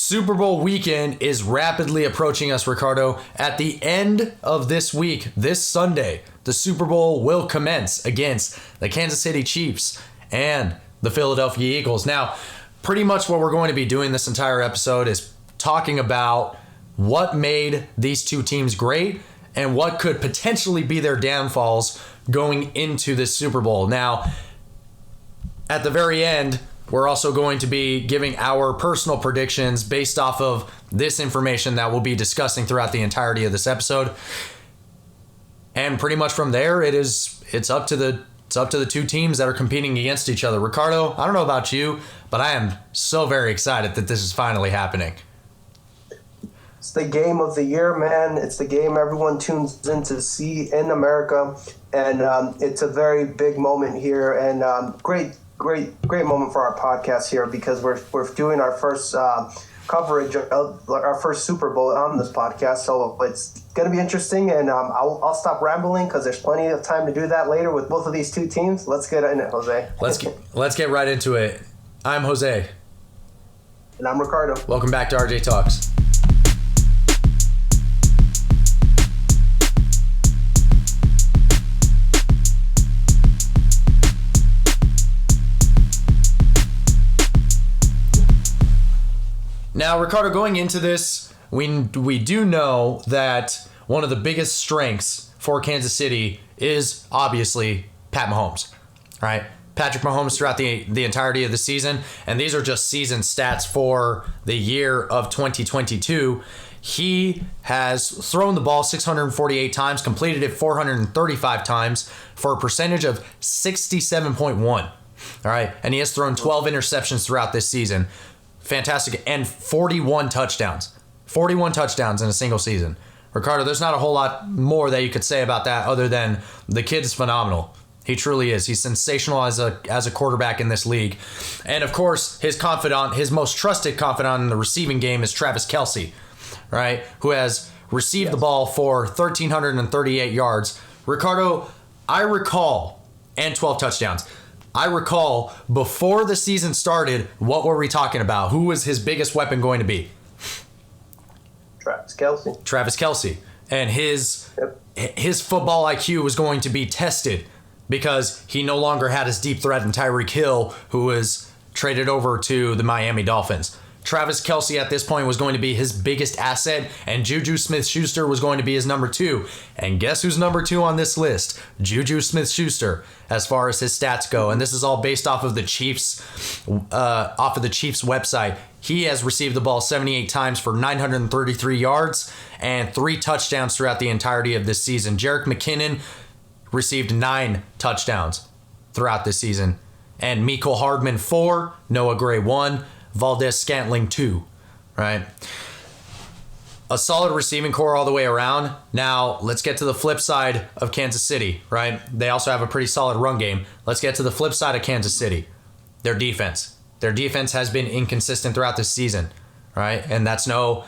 Super Bowl weekend is rapidly approaching us, Ricardo. At the end of this week, this Sunday, the Super Bowl will commence against the Kansas City Chiefs and the Philadelphia Eagles. Now, pretty much what we're going to be doing this entire episode is talking about what made these two teams great and what could potentially be their downfalls going into this Super Bowl. Now, at the very end, we're also going to be giving our personal predictions based off of this information that we'll be discussing throughout the entirety of this episode. And pretty much from there, it's up to the two teams that are competing against each other. Ricardo, I don't know about you, but I am so very excited that this is finally happening. It's the game of the year, man. It's the game everyone tunes in to see in America, and it's a very big moment here, and great moment for our podcast here because we're doing our first coverage of our first Super Bowl on this podcast, so it's going to be interesting, and I'll stop rambling because there's plenty of time to do that later with both of these two teams. Let's get in it, Jose. Let's get right into it. I'm Jose. And I'm Ricardo. Welcome back to RJ Talks. Now, Ricardo, going into this, we do know that one of the biggest strengths for Kansas City is obviously Pat Mahomes, right? Patrick Mahomes throughout the entirety of the season, and these are just season stats for the year of 2022. He has thrown the ball 648 times, completed it 435 times for a percentage of 67.1. All right, and he has thrown 12 interceptions throughout this season. Fantastic. And 41 touchdowns. 41 touchdowns in a single season. Ricardo, there's not a whole lot more that you could say about that other than the kid's phenomenal. He truly is. He's sensational as a quarterback in this league. And of course, his confidant, his most trusted confidant in the receiving game is Travis Kelce, right? Who has received the ball for 1,338 yards. Ricardo, I recall, and 12 touchdowns. I recall before the season started, what were we talking about? Who was his biggest weapon going to be? Travis Kelce. And his football IQ was going to be tested because he no longer had his deep threat in Tyreek Hill, who was traded over to the Miami Dolphins. Travis Kelce at this point was going to be his biggest asset, and Juju Smith-Schuster was going to be his number 2. And guess who's number 2 on this list? Juju Smith-Schuster, as far as his stats go. And this is all based off of the Chiefs website. He has received the ball 78 times for 933 yards and 3 touchdowns throughout the entirety of this season. Jerick McKinnon received 9 touchdowns throughout this season. And Mecole Hardman 4, Noah Gray 1, Valdez Scantling 2, right? A solid receiving core all the way around. Now, let's get to the flip side of Kansas City, right? They also have a pretty solid run game. Let's get to the flip side of Kansas City. Their defense. Their defense has been inconsistent throughout this season, right? And there's no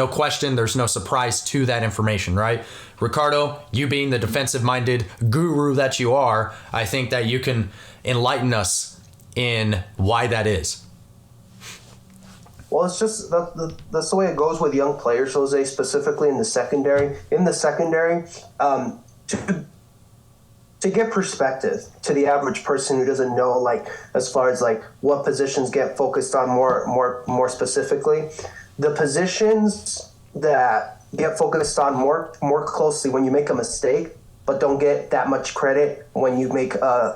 question, there's no surprise to that information, right? Ricardo, you being the defensive-minded guru that you are, I think that you can enlighten us in why that is. Well, it's just that's the way it goes with young players, Jose, specifically in the secondary. To get perspective to the average person who doesn't know, like, as far as like what positions get focused on more specifically, the positions that get focused on more closely when you make a mistake, but don't get that much credit when you make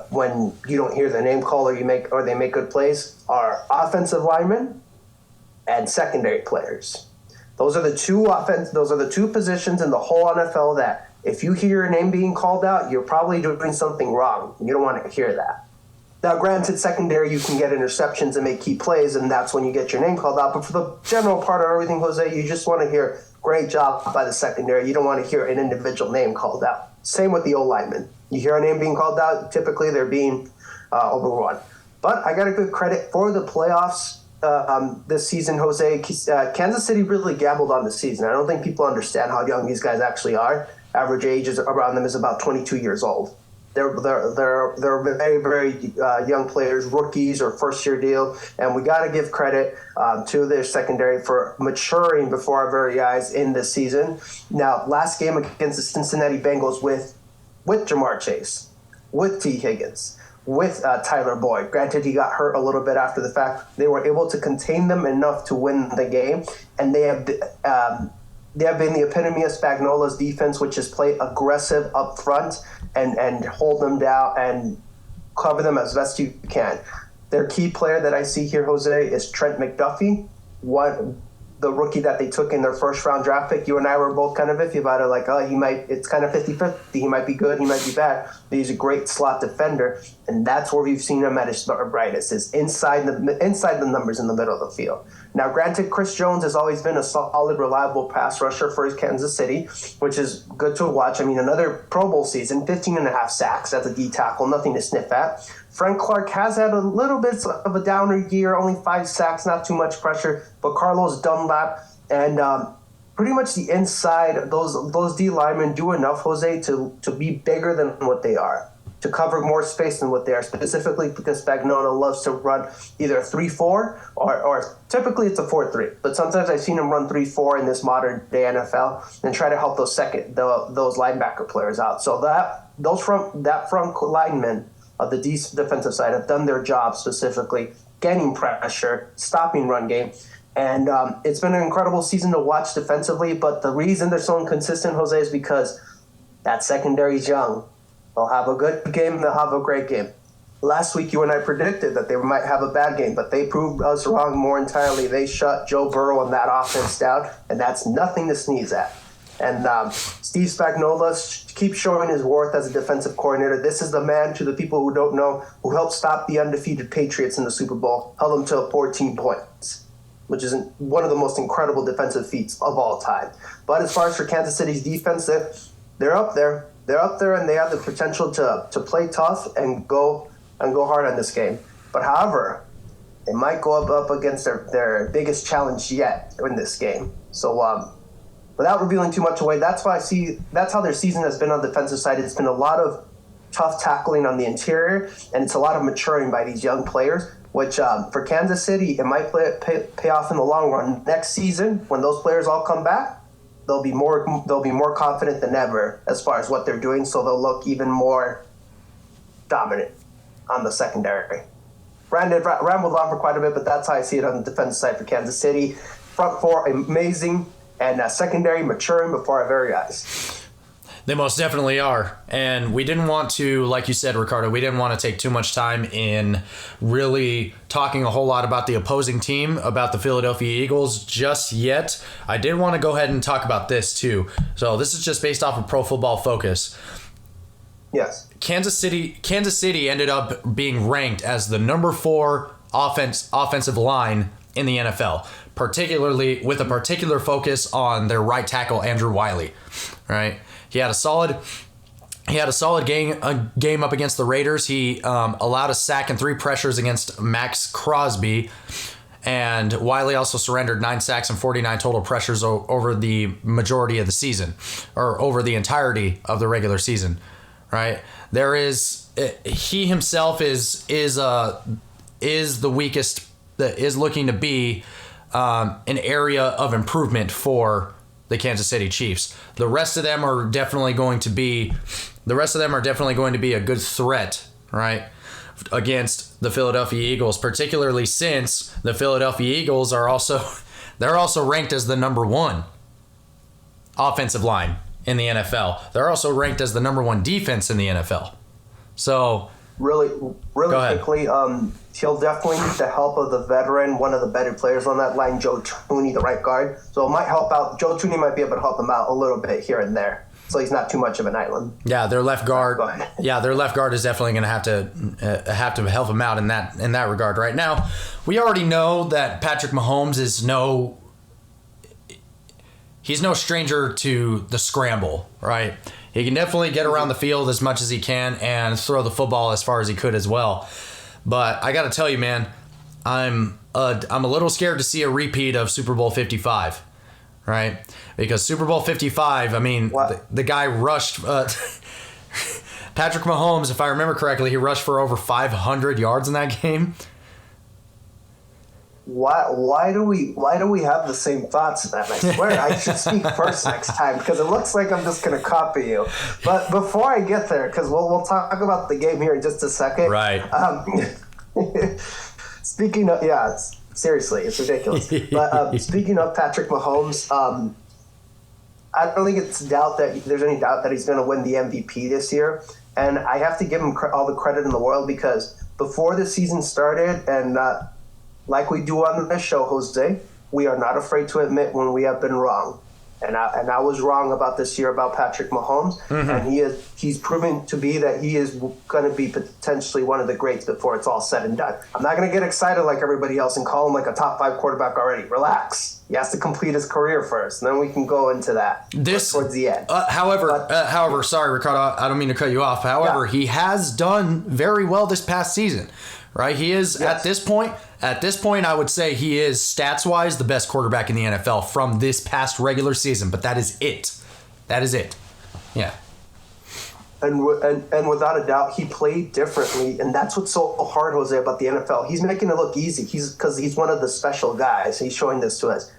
when you don't hear the name call or they make good plays, are offensive linemen and secondary players. Those are the two positions in the whole NFL that if you hear your name being called out, you're probably doing something wrong. You don't want to hear that. Now, granted, secondary, you can get interceptions and make key plays, and that's when you get your name called out. But for the general part of everything, Jose, you just want to hear great job by the secondary. You don't want to hear an individual name called out. Same with the O-linemen. You hear a name being called out, typically they're being overrun. But I got to give credit for the playoffs this season, Jose. Kansas City really gambled on the season. I don't think people understand how young these guys actually are. Average age around them is about 22 years old. They're very, very young players, rookies or first-year deal, and we got to give credit to their secondary for maturing before our very eyes in this season. Now, last game against the Cincinnati Bengals with Jamar Chase, with T. Higgins, with Tyler Boyd. Granted, he got hurt a little bit after the fact. They were able to contain them enough to win the game, and they have been the epitome of Spagnuolo's defense, which is play aggressive up front and hold them down and cover them as best you can. Their key player that I see here, Jose, is Trent McDuffie, the rookie that they took in their first round draft pick. You and I were both kind of iffy about it, like, it's kind of 50-50. He might be good, he might be bad, but he's a great slot defender, and that's where we've seen him at his brightest, is inside the numbers in the middle of the field. Now, granted, Chris Jones has always been a solid, reliable pass rusher for Kansas City, which is good to watch. I mean, another Pro Bowl season, 15.5 sacks as a D tackle, nothing to sniff at. Frank Clark has had a little bit of a downer year, only 5 sacks, not too much pressure. But Carlos Dunlap and pretty much the inside, those D linemen do enough, Jose, to be bigger than what they are, to cover more space than what they are, specifically because Spagnuolo loves to run either a 3-4 or typically it's a 4-3. But sometimes I've seen him run 3-4 in this modern day NFL and try to help those linebacker players out. So that front linemen of the defensive side have done their job, specifically getting pressure, stopping run game. And it's been an incredible season to watch defensively, but the reason they're so inconsistent, Jose, is because that secondary's young. They'll have a good game, they'll have a great game. Last week, you and I predicted that they might have a bad game, but they proved us wrong more entirely. They shut Joe Burrow and that offense down, and that's nothing to sneeze at. And Steve Spagnuolo keeps showing his worth as a defensive coordinator. This is the man, to the people who don't know, who helped stop the undefeated Patriots in the Super Bowl, held them to 14 points, which is one of the most incredible defensive feats of all time. But as far as for Kansas City's defense, they're up there. They're up there, and they have the potential to play tough and go hard on this game. But however, they might go up against their biggest challenge yet in this game. So without revealing too much away, that's how their season has been on the defensive side. It's been a lot of tough tackling on the interior, and it's a lot of maturing by these young players, which for Kansas City, it might pay off in the long run. Next season, when those players all come back, they'll be more confident than ever as far as what they're doing, so they'll look even more dominant on the secondary. Rambled on for quite a bit, but that's how I see it on the defensive side for Kansas City. Front four, amazing, and secondary maturing before our very eyes. They most definitely are. And we didn't want to, like you said, Ricardo, we didn't want to take too much time in really talking a whole lot about the opposing team, about the Philadelphia Eagles just yet. I did want to go ahead and talk about this too. So this is just based off of Pro Football Focus. Yes. Kansas City ended up being ranked as the number 4 offensive line in the NFL, particularly with a particular focus on their right tackle, Andrew Wiley, right? He had a solid game up against the Raiders. He allowed a sack and 3 pressures against Max Crosby. And Wiley also surrendered 9 sacks and 49 total pressures over the majority of the season, or over the entirety of the regular season, right? He himself is the weakest, that is looking to be an area of improvement for the Kansas City Chiefs. The rest of them are definitely going to be a good threat, right, against the Philadelphia Eagles, particularly since the Philadelphia Eagles are also ranked as the number 1 offensive line in the NFL. They're also ranked as the number 1 defense in the NFL. So really quickly, he'll definitely need the help of the veteran, one of the better players on that line, Joe Thuney, the right guard. So it might help out. Joe Thuney might be able to help him out a little bit here and there, so he's not too much of an island. Yeah, their left guard. Their left guard is definitely going to have to help him out in that regard. Right now, we already know that Patrick Mahomes is no stranger to the scramble, right? He can definitely get around the field as much as he can and throw the football as far as he could as well. But I got to tell you, man, I'm a little scared to see a repeat of Super Bowl 55, right? Because Super Bowl 55, I mean, the guy rushed. Patrick Mahomes, if I remember correctly, he rushed for over 500 yards in that game. Why do we have the same thoughts, man? I swear I should speak first next time because it looks like I'm just gonna copy you. But before I get there, because we'll talk about the game here in just a second. Right. Speaking of, seriously, it's ridiculous. But speaking of Patrick Mahomes, I don't think there's any doubt that he's going to win the MVP this year. And I have to give him all the credit in the world because before the season started, and like we do on this show, Jose, we are not afraid to admit when we have been wrong. And I was wrong about this year about Patrick Mahomes, and he's proven to be that he is going to be potentially one of the greats before it's all said and done. I'm not going to get excited like everybody else and call him like a top 5 quarterback already. Relax. He has to complete his career first, and then we can go into that towards the end. However, sorry, Ricardo, I don't mean to cut you off. However, he has done very well this past season, right? He is at this point. At this point, I would say he is, stats-wise, the best quarterback in the NFL from this past regular season. But that is it. That is it. Yeah. And without a doubt, he played differently. And that's what's so hard, Jose, about the NFL. He's making it look easy because he's one of the special guys. He's showing this to us.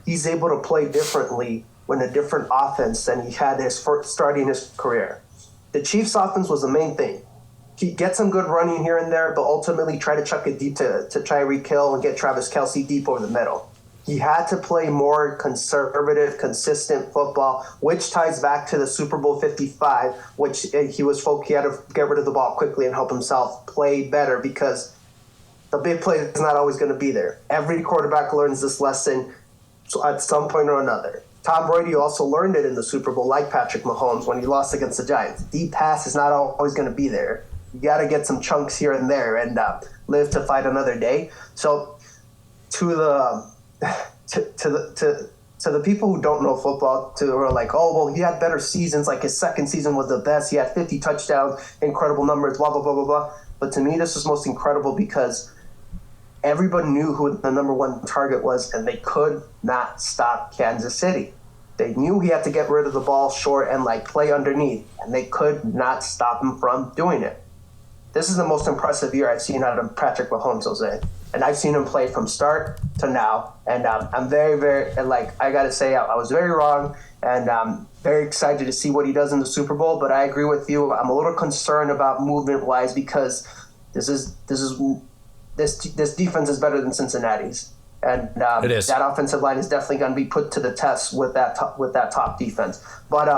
He's able to play differently when a different offense than he had starting his career. The Chiefs' offense was the main thing. He gets some good running here and there, but ultimately try to chuck it deep to Tyreek Hill and get Travis Kelce deep over the middle. He had to play more conservative, consistent football, which ties back to the Super Bowl 55, which he had to get rid of the ball quickly and help himself play better because the big play is not always going to be there. Every quarterback learns this lesson at some point or another. Tom Brady also learned it in the Super Bowl, like Patrick Mahomes when he lost against the Giants. Deep pass is not always going to be there. You got to get some chunks here and there and live to fight another day. So to the people who don't know football, who are like, oh, well, he had better seasons. Like his second season was the best. He had 50 touchdowns, incredible numbers, blah, blah, blah, blah, blah. But to me, this was most incredible because everybody knew who the number one target was, and they could not stop Kansas City. They knew he had to get rid of the ball short and play underneath, and they could not stop him from doing it. This is the most impressive year I've seen out of Patrick Mahomes, Jose. And I've seen him play from start to now. And I'm very, very, I got to say, I was very wrong. And I'm very excited to see what he does in the Super Bowl. But I agree with you. I'm a little concerned about movement-wise because this defense is better than Cincinnati's. And it is. That offensive line is definitely going to be put to the test with that top defense. But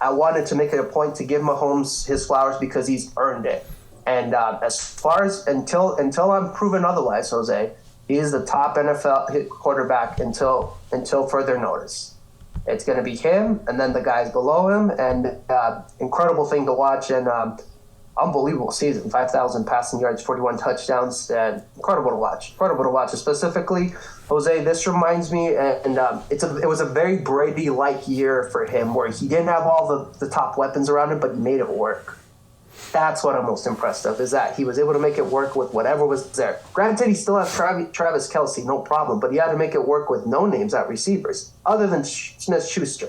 I wanted to make it a point to give Mahomes his flowers because he's earned it. And as far as until I'm proven otherwise, Jose, he is the top NFL quarterback until further notice. It's going to be him, and then the guys below him, and incredible thing to watch, and unbelievable season. 5,000 passing yards, 41 touchdowns, and incredible to watch. Incredible to watch. Specifically, Jose, this reminds me, and it was a very Brady-like year for him, where he didn't have all the top weapons around him, but he made it work. That's what I'm most impressed of, is that he was able to make it work with whatever was there. Granted, he still has Travis Kelce, no problem, but he had to make it work with no names at receivers, other than Smith-Schuster,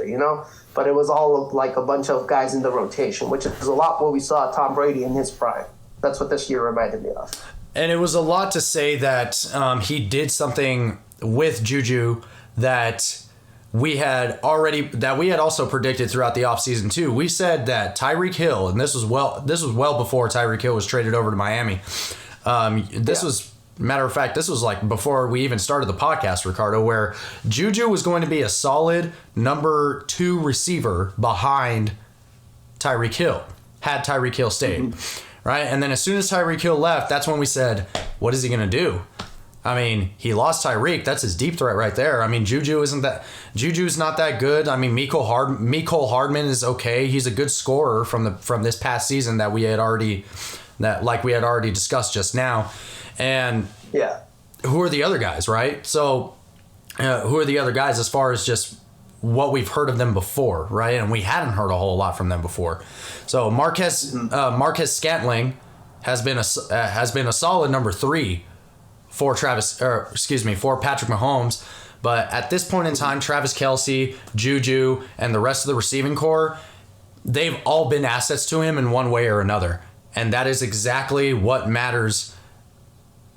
But it was all like a bunch of guys in the rotation, which is a lot what we saw Tom Brady in his prime. That's what this year reminded me of. And it was a lot to say that he did something with Juju that we had also predicted throughout the offseason too. We said that Tyreek Hill, and this was well before Tyreek Hill was traded over to Miami. Matter of fact, this was before we even started the podcast, Ricardo, where Juju was going to be a solid number 2 receiver behind Tyreek Hill, had Tyreek Hill stayed, right? And then as soon as Tyreek Hill left, that's when we said, what is he going to do? I mean, he lost Tyreek. That's his deep threat right there. I mean, Juju's not that good. I mean, Mecole Hardman is okay. He's a good scorer from this past season that we had already discussed just now. And who are the other guys, right? So, who are the other guys as far as just what we've heard of them before, right? And we hadn't heard a whole lot from them before. So Marquez Scantling has been a solid number 3 for Patrick Mahomes. But at this point in time, Travis Kelce, Juju, and the rest of the receiving core, they've all been assets to him in one way or another. And that is exactly what matters.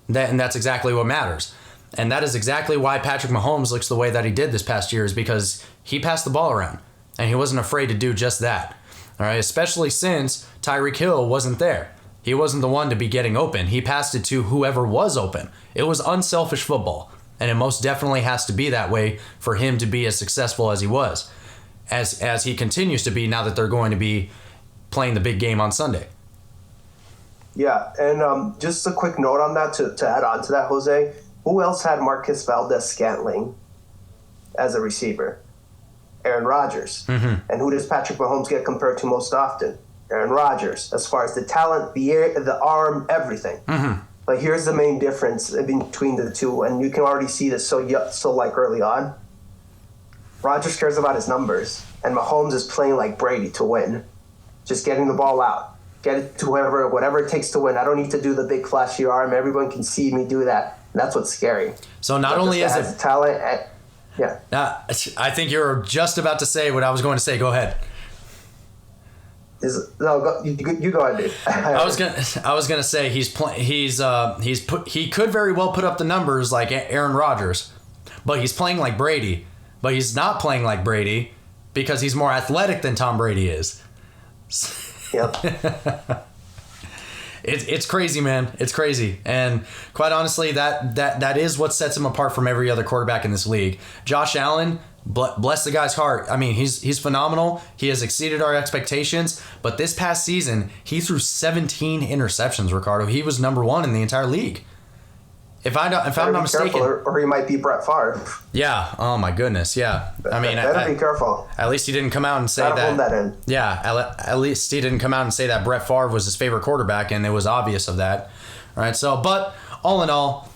That's exactly what matters. And that is exactly why Patrick Mahomes looks the way that he did this past year, is because he passed the ball around and he wasn't afraid to do just that. All right, especially since Tyreek Hill wasn't there. He wasn't the one to be getting open. He passed it to whoever was open. It was unselfish football, and it most definitely has to be that way for him to be as successful as he was, as he continues to be now that they're going to be playing the big game on Sunday. Yeah, and just a quick note on that to add on to that, Jose. Who else had Marcus Valdez-Scantling as a receiver? Aaron Rodgers. Mm-hmm. And who does Patrick Mahomes get compared to most often? Aaron Rodgers, as far as the talent, the arm, everything. Mm-hmm. But here's the main difference between the two, and you can already see this so like early on. Rodgers cares about his numbers, and Mahomes is playing like Brady to win. Just getting the ball out. Get it to whatever it takes to win. I don't need to do the big flashy arm. Everyone can see me do that. And that's what's scary. So not only is it talent, yeah. I think you're just about to say what I was going to say. Go ahead. You go ahead, dude. I was gonna say he could very well put up the numbers like Aaron Rodgers, but he's playing like Brady. But he's not playing like Brady because he's more athletic than Tom Brady is. Yep. It's crazy, man. It's crazy. And quite honestly, that is what sets him apart from every other quarterback in this league. Josh Allen, bless the guy's heart. I mean, he's phenomenal. He has exceeded our expectations. But this past season, he threw 17 interceptions, Ricardo. He was number one in the entire league. If I'm not mistaken, or he might be Brett Favre. Yeah. Oh my goodness. Yeah. I mean, better be careful. At least he didn't come out and say Gotta that. hold that in. Yeah. At least he didn't come out and say that Brett Favre was his favorite quarterback, and it was obvious of that. All right. So, but all in all,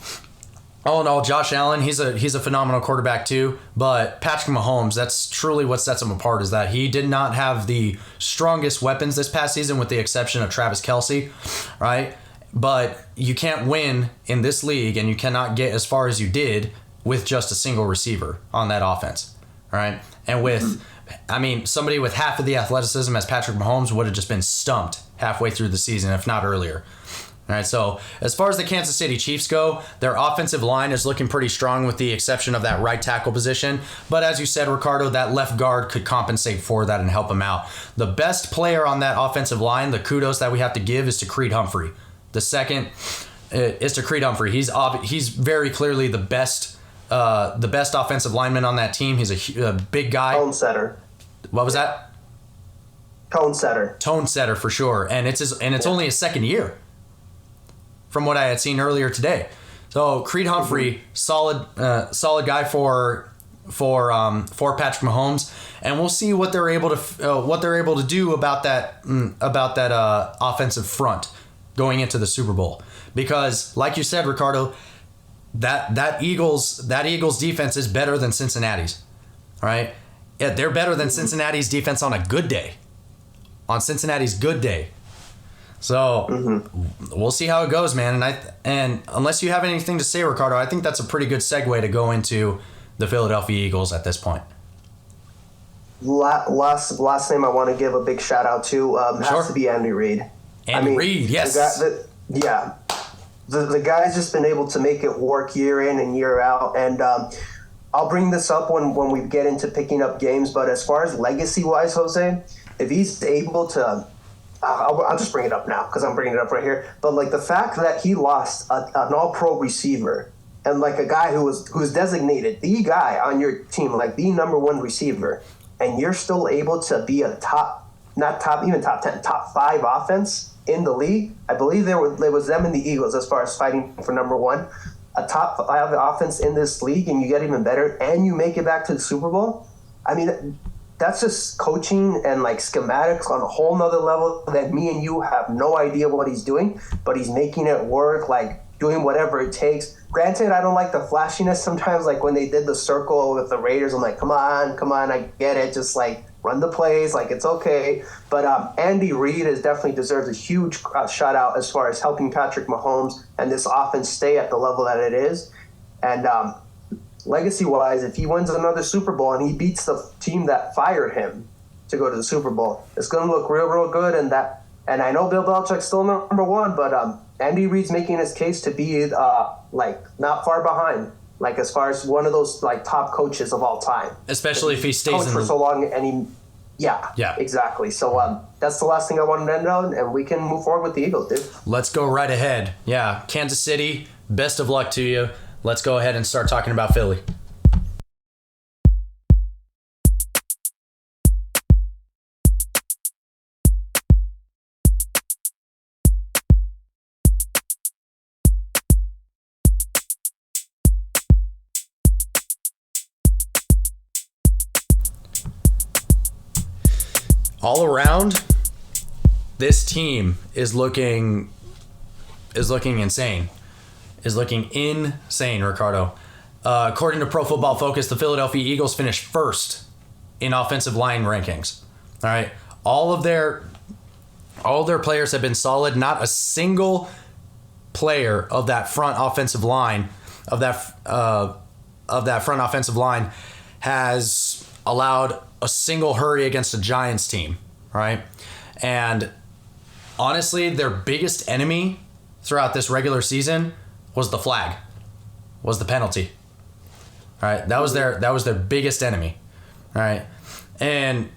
Josh Allen, he's a phenomenal quarterback too. But Patrick Mahomes, that's truly what sets him apart, is that he did not have the strongest weapons this past season, with the exception of Travis Kelce, right? But you can't win in this league, and you cannot get as far as you did with just a single receiver on that offense, all right? And with, I mean, somebody with half of the athleticism as Patrick Mahomes would have just been stumped halfway through the season, if not earlier. All right, so as far as the Kansas City Chiefs go, their offensive line is looking pretty strong with the exception of that right tackle position. But as you said, Ricardo, that left guard could compensate for that and help him out. The best player on that offensive line, the kudos that we have to give, is to Creed Humphrey. The second is to Creed Humphrey. He's very clearly the best offensive lineman on that team. He's a big guy. Tone setter. What was that? Tone setter. Tone setter for sure. And it's only his second year, from what I had seen earlier today. So Creed Humphrey, solid guy for Patrick Mahomes, and we'll see what they're able to do about that offensive front going into the Super Bowl. Because like you said, Ricardo, that Eagles defense is better than Cincinnati's. All right? Yeah, they're better than Cincinnati's defense on a good day. On Cincinnati's good day. So we'll see how it goes, man. And unless you have anything to say, Ricardo, I think that's a pretty good segue to go into the Philadelphia Eagles at this point. Last name I want to give a big shout out to has to be Andy Reid. Andy Reid, yes. The guy's just been able to make it work year in and year out. And I'll bring this up when we get into picking up games. But as far as legacy-wise, Jose, if he's able to, I'll just bring it up now because I'm bringing it up right here. But like the fact that he lost an all-pro receiver and like a guy who was designated the guy on your team, like the number one receiver, and you're still able to be a top 10, top 5 offense in the league. I believe there was them and the Eagles as far as fighting for number one. A top 5 offense in this league, and you get even better, and you make it back to the Super Bowl. I mean, that's just coaching and like schematics on a whole nother level that me and you have no idea what he's doing, but he's making it work, like doing whatever it takes. Granted, I don't like the flashiness sometimes, like when they did the circle with the Raiders, I'm like, come on, I get it, just like run the plays, like it's okay. But Andy Reid definitely deserves a huge shout out as far as helping Patrick Mahomes and this offense stay at the level that it is. And legacy-wise, if he wins another Super Bowl and he beats the team that fired him, to go to the Super Bowl. It's going to look real good, and I know Bill Belichick's still number one, but Andy Reid's making his case to be like not far behind, like as far as one of those like top coaches of all time. Especially if he stays coached in for so long, and he. Yeah, exactly. So that's the last thing I wanted to end on, and we can move forward with the Eagles, dude. Let's go right ahead. Yeah, Kansas City, best of luck to you. Let's go ahead and start talking about Philly. All around, this team is looking insane. Ricardo. According to Pro Football Focus, the Philadelphia Eagles finished first in offensive line rankings. All right, all of their players have been solid. Not a single player of that front offensive line has allowed a single hurry against a Giants team, right? And honestly, their biggest enemy throughout this regular season was the flag, was the penalty. All right, that was their biggest enemy. All right, and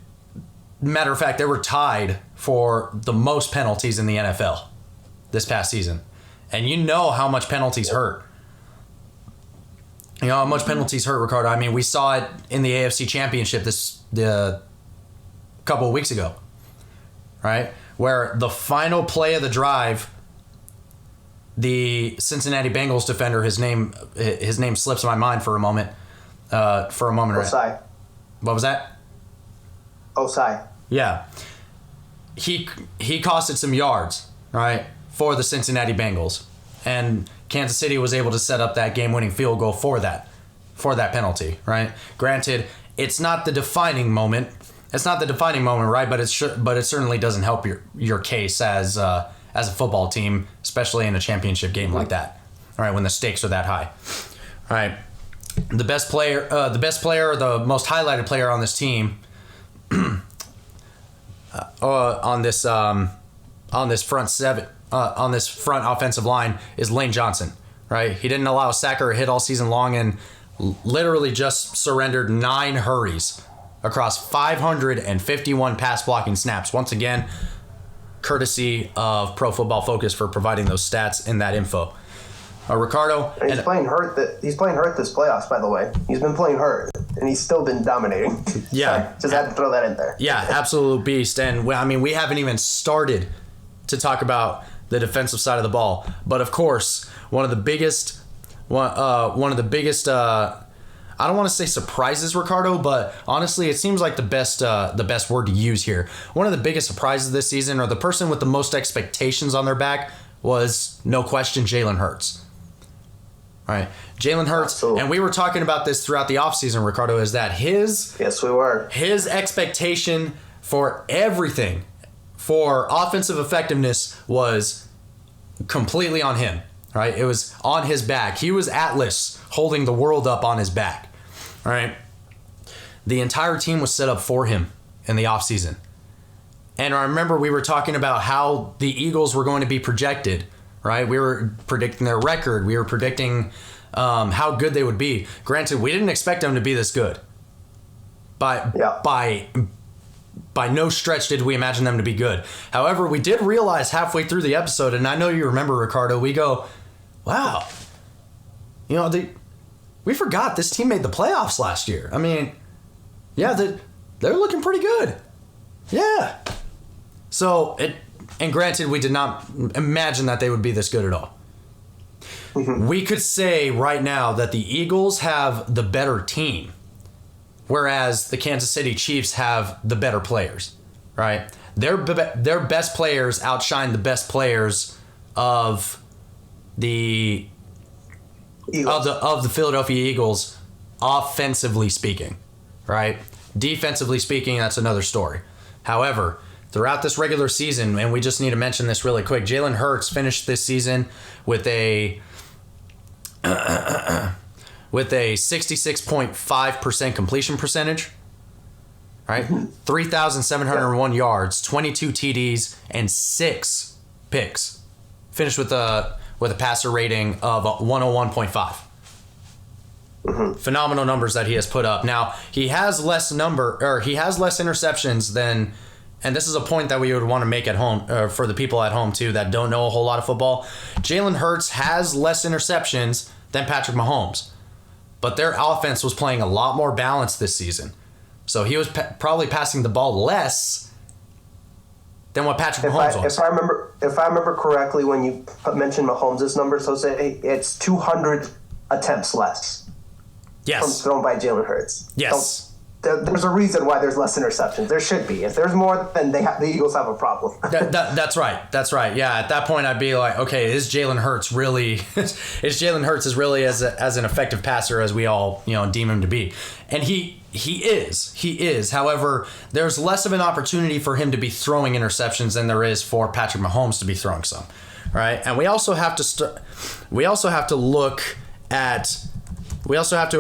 matter of fact, they were tied for the most penalties in the NFL this past season, and you know how much penalties hurt. You know how much penalties hurt, Ricardo. I mean, we saw it in the AFC Championship the couple of weeks ago, right? Where the final play of the drive, the Cincinnati Bengals defender, his name slips my mind for a moment. Osai. What was that? Osai. Yeah. He costed some yards, right, for the Cincinnati Bengals. And Kansas City was able to set up that game-winning field goal for that penalty, right? Granted, it's not the defining moment. It's not the defining moment, right? But it certainly doesn't help your case as a football team, especially in a championship game like that. All right, when the stakes are that high. All right, the best player, the most highlighted player on this team, on this front offensive line is Lane Johnson, right? He didn't allow a sack or a hit all season long and literally just surrendered 9 hurries across 551 pass blocking snaps. Once again, courtesy of Pro Football Focus for providing those stats and that info. Ricardo. And he's playing hurt. He's playing hurt this playoffs, by the way. He's been playing hurt, and he's still been dominating. Yeah. So just had to throw that in there. Yeah, absolute beast. And I mean, we haven't even started to talk about the defensive side of the ball. But of course, one of the biggest I don't want to say surprises, Ricardo, but honestly, it seems like the best word to use here. One of the biggest surprises this season, or the person with the most expectations on their back, was no question Jalen Hurts. All right, Jalen Hurts, Absolutely. And we were talking about this throughout the offseason, Ricardo, is that Yes, we were. his expectation for everything, for offensive effectiveness, was completely on him. Right? It was on his back. He was Atlas holding the world up on his back. All right. The entire team was set up for him in the offseason. And I remember we were talking about how the Eagles were going to be projected, right? We were predicting their record. We were predicting how good they would be. Granted, we didn't expect them to be this good. But by no stretch did we imagine them to be good. However, we did realize halfway through the episode, and I know you remember, Ricardo, we go, wow, we forgot this team made the playoffs last year. I mean, yeah, they're looking pretty good. Yeah. So, and granted, we did not imagine that they would be this good at all. Mm-hmm. We could say right now that the Eagles have the better team, whereas the Kansas City Chiefs have the better players, right? Their best players outshine the best players of the Philadelphia Eagles, offensively speaking, right? Defensively speaking, that's another story. However, throughout this regular season, and we just need to mention this really quick, Jalen Hurts finished this season with a 66.5% completion percentage. right? 3,701 yards, 22 TDs, and 6 picks. Finished with a passer rating of 101.5. Phenomenal numbers that he has put up. Now, he has less interceptions than, and this is a point that we would want to make at home, for the people at home too that don't know a whole lot of football. Jalen Hurts has less interceptions than Patrick Mahomes, but their offense was playing a lot more balanced this season. So he was probably passing the ball less than what Patrick Mahomes was. If I remember correctly, when you mentioned Mahomes' numbers, Jose, it's 200 attempts less. Yes. From thrown by Jalen Hurts. Yes. So there's a reason why there's less interceptions. There should be. If there's more, then the Eagles have a problem. That's right. That's right. Yeah. At that point, I'd be like, okay, is Jalen Hurts really as an effective passer as we all deem him to be? And he is. However, there's less of an opportunity for him to be throwing interceptions than there is for Patrick Mahomes to be throwing some. Right. And we also have to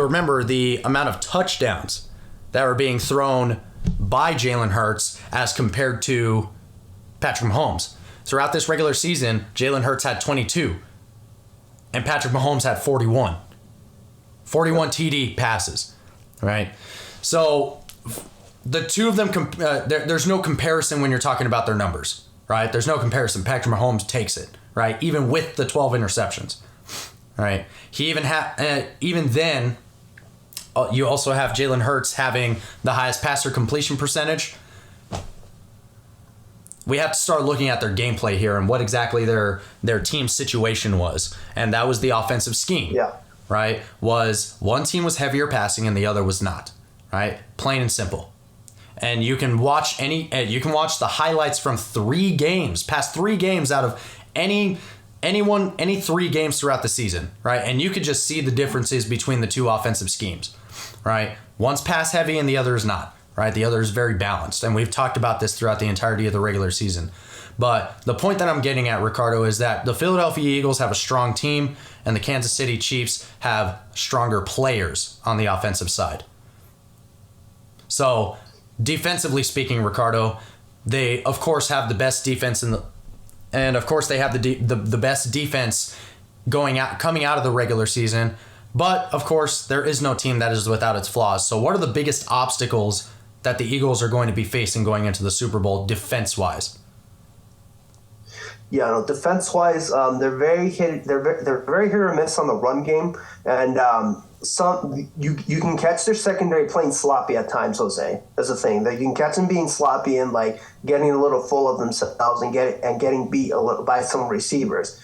remember the amount of touchdowns that were being thrown by Jalen Hurts as compared to Patrick Mahomes. Throughout this regular season, Jalen Hurts had 22, and Patrick Mahomes had 41. 41 TD passes, right? So the two of them, there's no comparison when you're talking about their numbers, right? There's no comparison. Patrick Mahomes takes it, right? Even with the 12 interceptions, right? He even then, you also have Jalen Hurts having the highest passer completion percentage. We have to start looking at their gameplay here and what exactly their team situation was. And that was the offensive scheme. Yeah. Right? Was one team was heavier passing and the other was not. Right? Plain and simple. And you can watch the highlights from past 3 games out of any 3 games throughout the season, right? And you could just see the differences between the two offensive schemes, right? One's pass heavy and the other is not, right? The other is very balanced. And we've talked about this throughout the entirety of the regular season. But the point that I'm getting at, Ricardo, is that the Philadelphia Eagles have a strong team and the Kansas City Chiefs have stronger players on the offensive side. So defensively speaking, Ricardo, they of course have the best defense and of course they have the best defense coming out of the regular season. But of course, there is no team that is without its flaws. So what are the biggest obstacles that the Eagles are going to be facing going into the Super Bowl defense-wise? Yeah, no, defense-wise, they're very hit or miss on the run game, and you can catch their secondary playing sloppy at times. Jose, that's the thing. That you can catch them being sloppy and like getting a little full of themselves and getting beat a little by some receivers.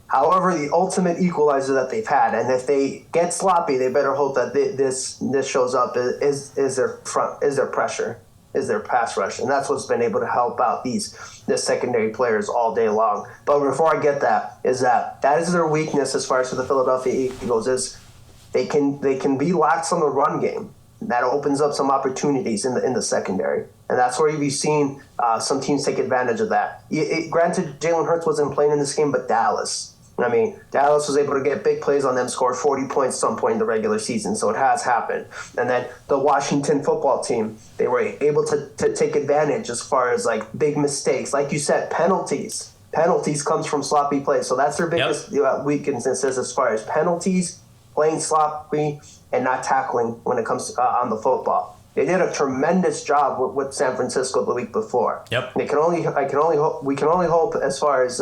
However, the ultimate equalizer that they've had, and if they get sloppy, they better hope that this shows up is their pressure. Is their pass rush, and that's what's been able to help out these secondary players all day long. But before I get that is their weakness as far as for the Philadelphia Eagles is they can be lax on the run game. That opens up some opportunities in the secondary, and that's where you've seen some teams take advantage of that. Granted, Jalen Hurts wasn't playing in this game, but Dallas. I mean, Dallas was able to get big plays on them, score 40 points at some point in the regular season, so it has happened. And then the Washington football team, they were able to take advantage as far as like big mistakes. Like you said, penalties. Penalties comes from sloppy plays, so that's their biggest weaknesses as far as penalties, playing sloppy, and not tackling when it comes to, on the football. They did a tremendous job with San Francisco the week before. Yep. We can only hope as far as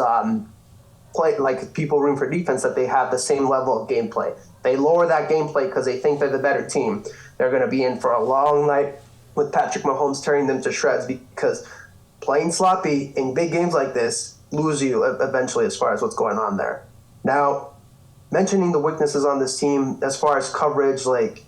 play like people room for defense that they have the same level of gameplay. They lower that gameplay because they think they're the better team. They're going to be in for a long night with Patrick Mahomes tearing them to shreds because playing sloppy in big games like this lose you eventually as far as what's going on there. Now, mentioning the weaknesses on this team as far as coverage, like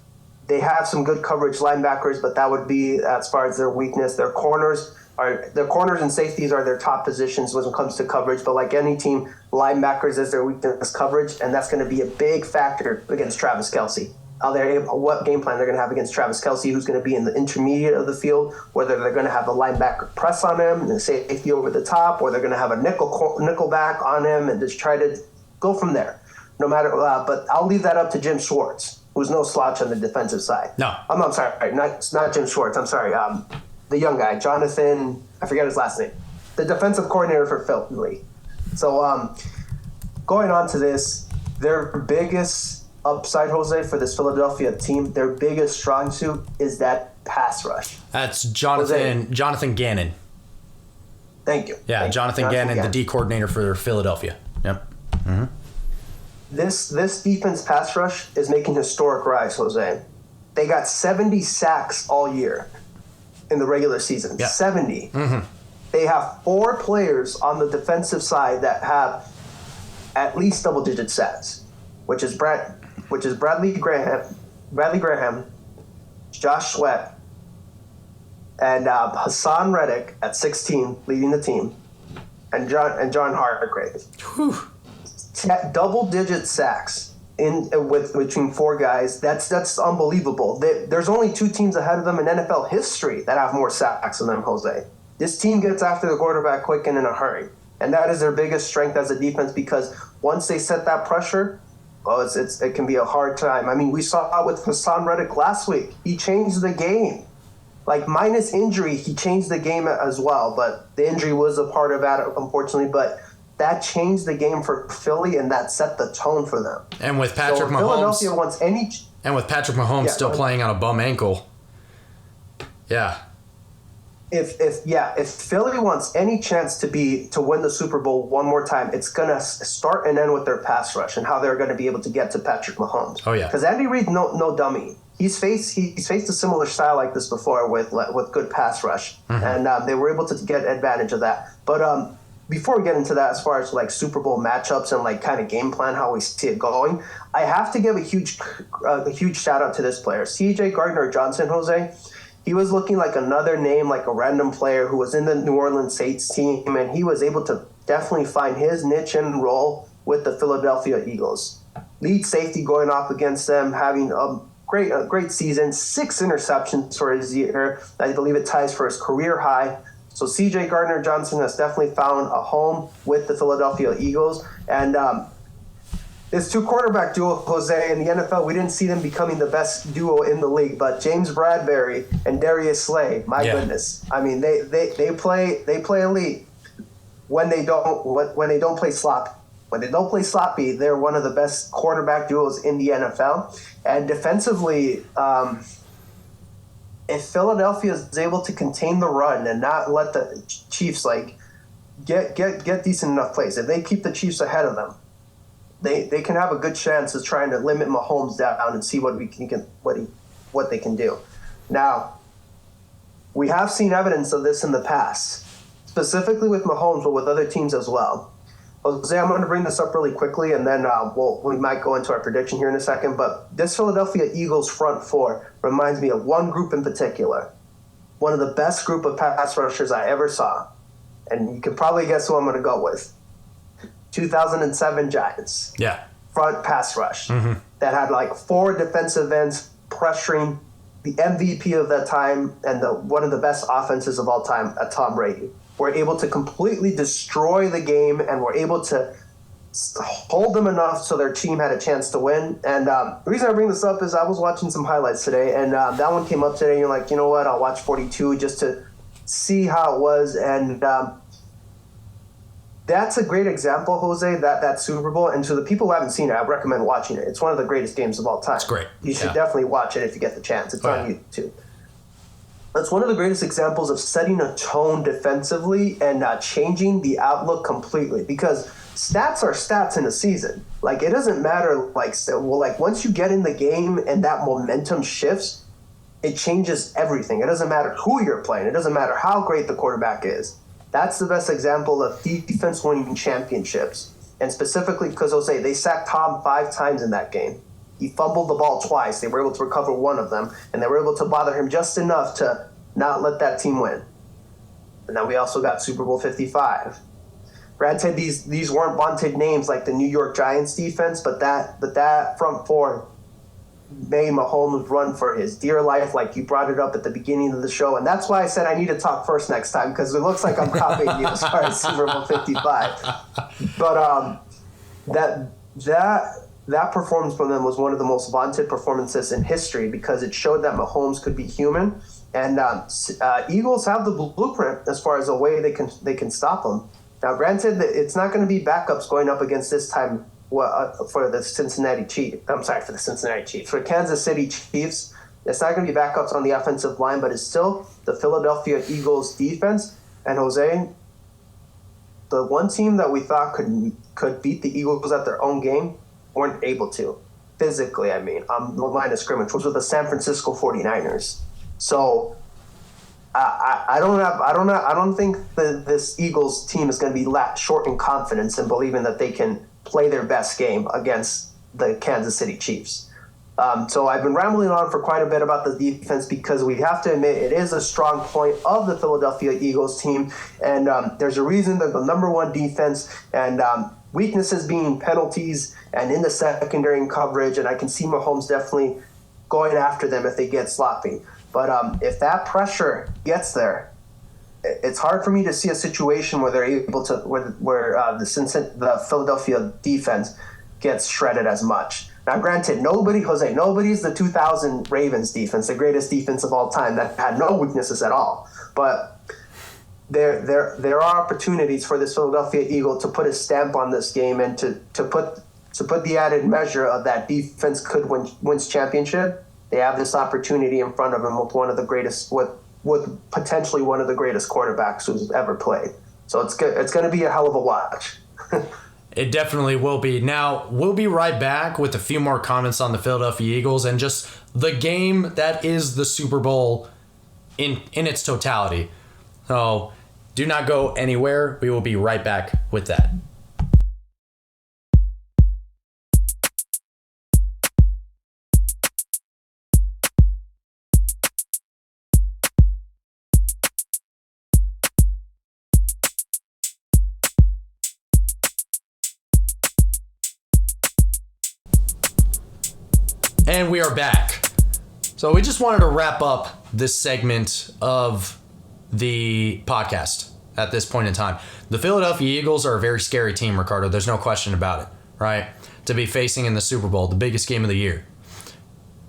they have some good coverage linebackers, but that would be as far as their weakness. Their corners and safeties are their top positions when it comes to coverage, but like any team, linebackers is their weakness coverage, and that's going to be a big factor against Travis Kelce. What game plan they're going to have against Travis Kelce, who's going to be in the intermediate of the field, whether they're going to have a linebacker press on him and safety over the top, or they're going to have a nickel back on him and just try to go from there. No matter, but I'll leave that up to Jim Schwartz, who's no slouch on the defensive side. No. I'm sorry, not Jim Schwartz. I'm sorry. The young guy, Jonathan, I forget his last name. The defensive coordinator for Philly. So going on to this, their biggest upside, Jose, for this Philadelphia team, their biggest strong suit is that pass rush. That's Jonathan Gannon. Thank you. Yeah, Jonathan Gannon, the D coordinator for Philadelphia. Yep. Mm-hmm. This defense pass rush is making historic rise, Jose. They got 70 sacks all year in the regular season. Yep. 70. Mm-hmm. They have 4 players on the defensive side that have at least double-digit sacks, which is Bradley Graham, Josh Sweat, and Hassan Reddick at 16 leading the team, and John Hargrave. Double-digit sacks between 4 guys. That's unbelievable. There's only 2 teams ahead of them in NFL history that have more sacks than them, Jose. This team gets after the quarterback quick and in a hurry, and that is their biggest strength as a defense, because once they set that pressure, it can be a hard time. I mean, we saw it with Hassan Reddick last week. He changed the game. Like, minus injury, he changed the game as well, but the injury was a part of that, unfortunately. But that changed the game for Philly, and that set the tone for them. And with Patrick Mahomes, Philadelphia wants any. And with Patrick Mahomes still playing on a bum ankle, yeah. If Philly wants any chance to win the Super Bowl one more time, it's gonna start and end with their pass rush and how they're going to be able to get to Patrick Mahomes. Oh yeah, because Andy Reid, no dummy. He's faced a similar style like this before with good pass rush, and they were able to get advantage of that. But before we get into that, as far as like Super Bowl matchups and like kind of game plan, how we see it going, I have to give a huge shout out to this player, C.J. Gardner-Johnson, Jose. He was looking like another name, like a random player who was in the New Orleans Saints team, and he was able to definitely find his niche and role with the Philadelphia Eagles. Lead safety going off against them, having a great season, 6 interceptions for his year. I believe it ties for his career high. So C.J. Gardner-Johnson has definitely found a home with the Philadelphia Eagles. And this 2 quarterback duo, Jose, in the NFL, we didn't see them becoming the best duo in the league. But James Bradbury and Darius Slay, my goodness. I mean, they play elite when they don't play sloppy. When they don't play sloppy, they're one of the best quarterback duos in the NFL. And defensively, if Philadelphia is able to contain the run and not let the Chiefs get decent enough plays, if they keep the Chiefs ahead of them, they can have a good chance of trying to limit Mahomes down and see what they can do. Now, we have seen evidence of this in the past, specifically with Mahomes, but with other teams as well. Jose, I'm going to bring this up really quickly, and then we might go into our prediction here in a second. But this Philadelphia Eagles front 4 reminds me of one group in particular, one of the best group of pass rushers I ever saw. And you can probably guess who I'm going to go with. 2007 Giants. Yeah. Front pass rush that had like 4 defensive ends pressuring the MVP of that time and one of the best offenses of all time, Tom Brady. Were able to completely destroy the game and were able to hold them enough so their team had a chance to win. And the reason I bring this up is I was watching some highlights today, and that one came up today, and you're like, you know what, I'll watch 42 just to see how it was. And that's a great example, Jose, that Super Bowl. And to the people who haven't seen it, I recommend watching it. It's one of the greatest games of all time. It's great. You should definitely watch it if you get the chance. It's on YouTube. That's one of the greatest examples of setting a tone defensively and changing the outlook completely. Because stats are stats in a season. Like, it doesn't matter. Like once you get in the game and that momentum shifts, it changes everything. It doesn't matter who you're playing. It doesn't matter how great the quarterback is. That's the best example of defense winning championships. And specifically because, Jose, they sacked Tom 5 times in that game. He fumbled the ball twice. They were able to recover one of them, and they were able to bother him just enough to not let that team win. And then we also got Super Bowl 55. Granted, these weren't vaunted names like the New York Giants defense, but that front 4 made Mahomes run for his dear life, like you brought it up at the beginning of the show. And that's why I said I need to talk first next time, because it looks like I'm copying you as far as Super Bowl 55. But that performance from them was one of the most vaunted performances in history because it showed that Mahomes could be human. And Eagles have the blueprint as far as a way they can stop them. Now, granted, it's not going to be backups going up against this time for the Cincinnati Chiefs. I'm sorry, for the Cincinnati Chiefs. For Kansas City Chiefs, it's not going to be backups on the offensive line, but it's still the Philadelphia Eagles defense. And Jose, the one team that we thought could beat the Eagles at their own game weren't able to. Physically, I mean, on the line of scrimmage, which was the San Francisco 49ers. So I don't think that this Eagles team is going to be short in confidence in believing that they can play their best game against the Kansas City Chiefs. So I've been rambling on for quite a bit about the defense because we have to admit it is a strong point of the Philadelphia Eagles team, and there's a reason they're the number one defense, and weaknesses being penalties and in the secondary and coverage, and I can see Mahomes definitely going after them if they get sloppy. But if that pressure gets there, it's hard for me to see a situation where they're able to where the Philadelphia defense gets shredded as much. Now, granted, nobody's the 2000 Ravens defense, the greatest defense of all time that had no weaknesses at all. But there are opportunities for this Philadelphia Eagle to put a stamp on this game and to put the added measure of that defense could wins championship. They have this opportunity in front of them with one of the greatest, with potentially one of the greatest quarterbacks who's ever played. So it's good. It's going to be a hell of a watch. It definitely will be. Now, we'll be right back with a few more comments on the Philadelphia Eagles and just the game that is the Super Bowl in its totality. So do not go anywhere. We will be right back with that. And we are back. So we just wanted to wrap up this segment of the podcast at this point in time. The Philadelphia Eagles are a very scary team, Ricardo. There's no question about it, right? To be facing in the Super Bowl, the biggest game of the year.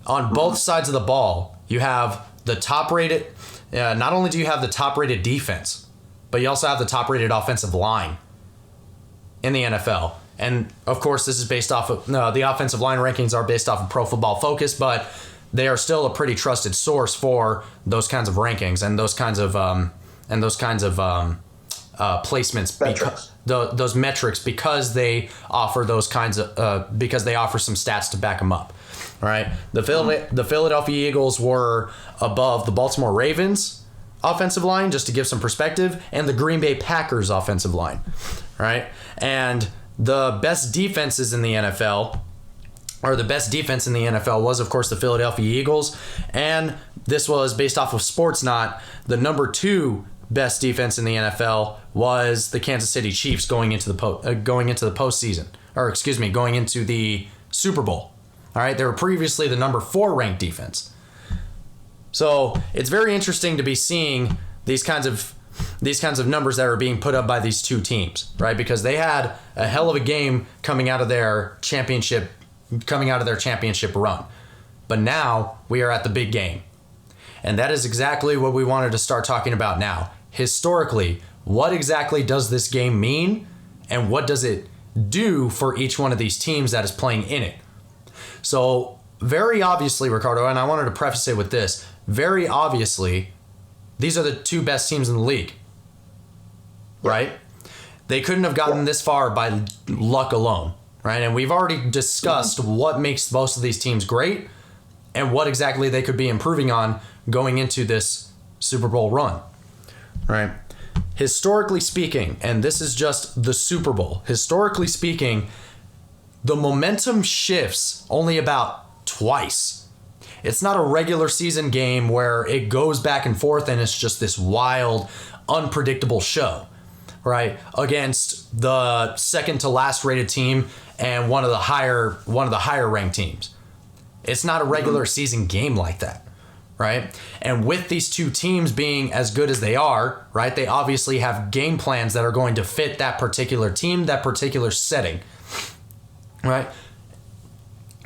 On both sides of the ball, you have the top-rated, not only do you have the top-rated defense, but you also have the top-rated offensive line in the NFL. And, of course, this is based off of the offensive line rankings are based off of Pro Football Focus, but they are still a pretty trusted source for those kinds of rankings and those kinds of placements. Those metrics because they offer those kinds of because they offer some stats to back them up. Right? The Philadelphia Eagles were above the Baltimore Ravens offensive line, just to give some perspective, and the Green Bay Packers offensive line. Right? And the best defenses in the NFL, or the best defense in the NFL was, of course, the Philadelphia Eagles. And this was based off of Sportsnot. The number 2 best defense in the NFL was the Kansas City Chiefs going into the postseason, or going into the Super Bowl. All right, they were previously the number 4 ranked defense. So it's very interesting to be seeing these kinds of numbers that are being put up by these two teams, right? Because they had a hell of a game coming out of their championship run. But now we are at the big game. And that is exactly what we wanted to start talking about now. Historically, what exactly does this game mean? And what does it do for each one of these teams that is playing in it? So very obviously, Ricardo, and I wanted to preface it with this, very obviously, these are the 2 best teams in the league, right? They couldn't have gotten this far by luck alone, right? And we've already discussed what makes most of these teams great and what exactly they could be improving on going into this Super Bowl run, right? Historically speaking, and this is just the Super Bowl, historically speaking, the momentum shifts only about twice. It's not a regular season game where it goes back and forth and it's just this wild, unpredictable show, right? Against the second to last rated team and one of the higher ranked teams. It's not a regular season game like that, right? And with these two teams being as good as they are, right, they obviously have game plans that are going to fit that particular team, that particular setting, right?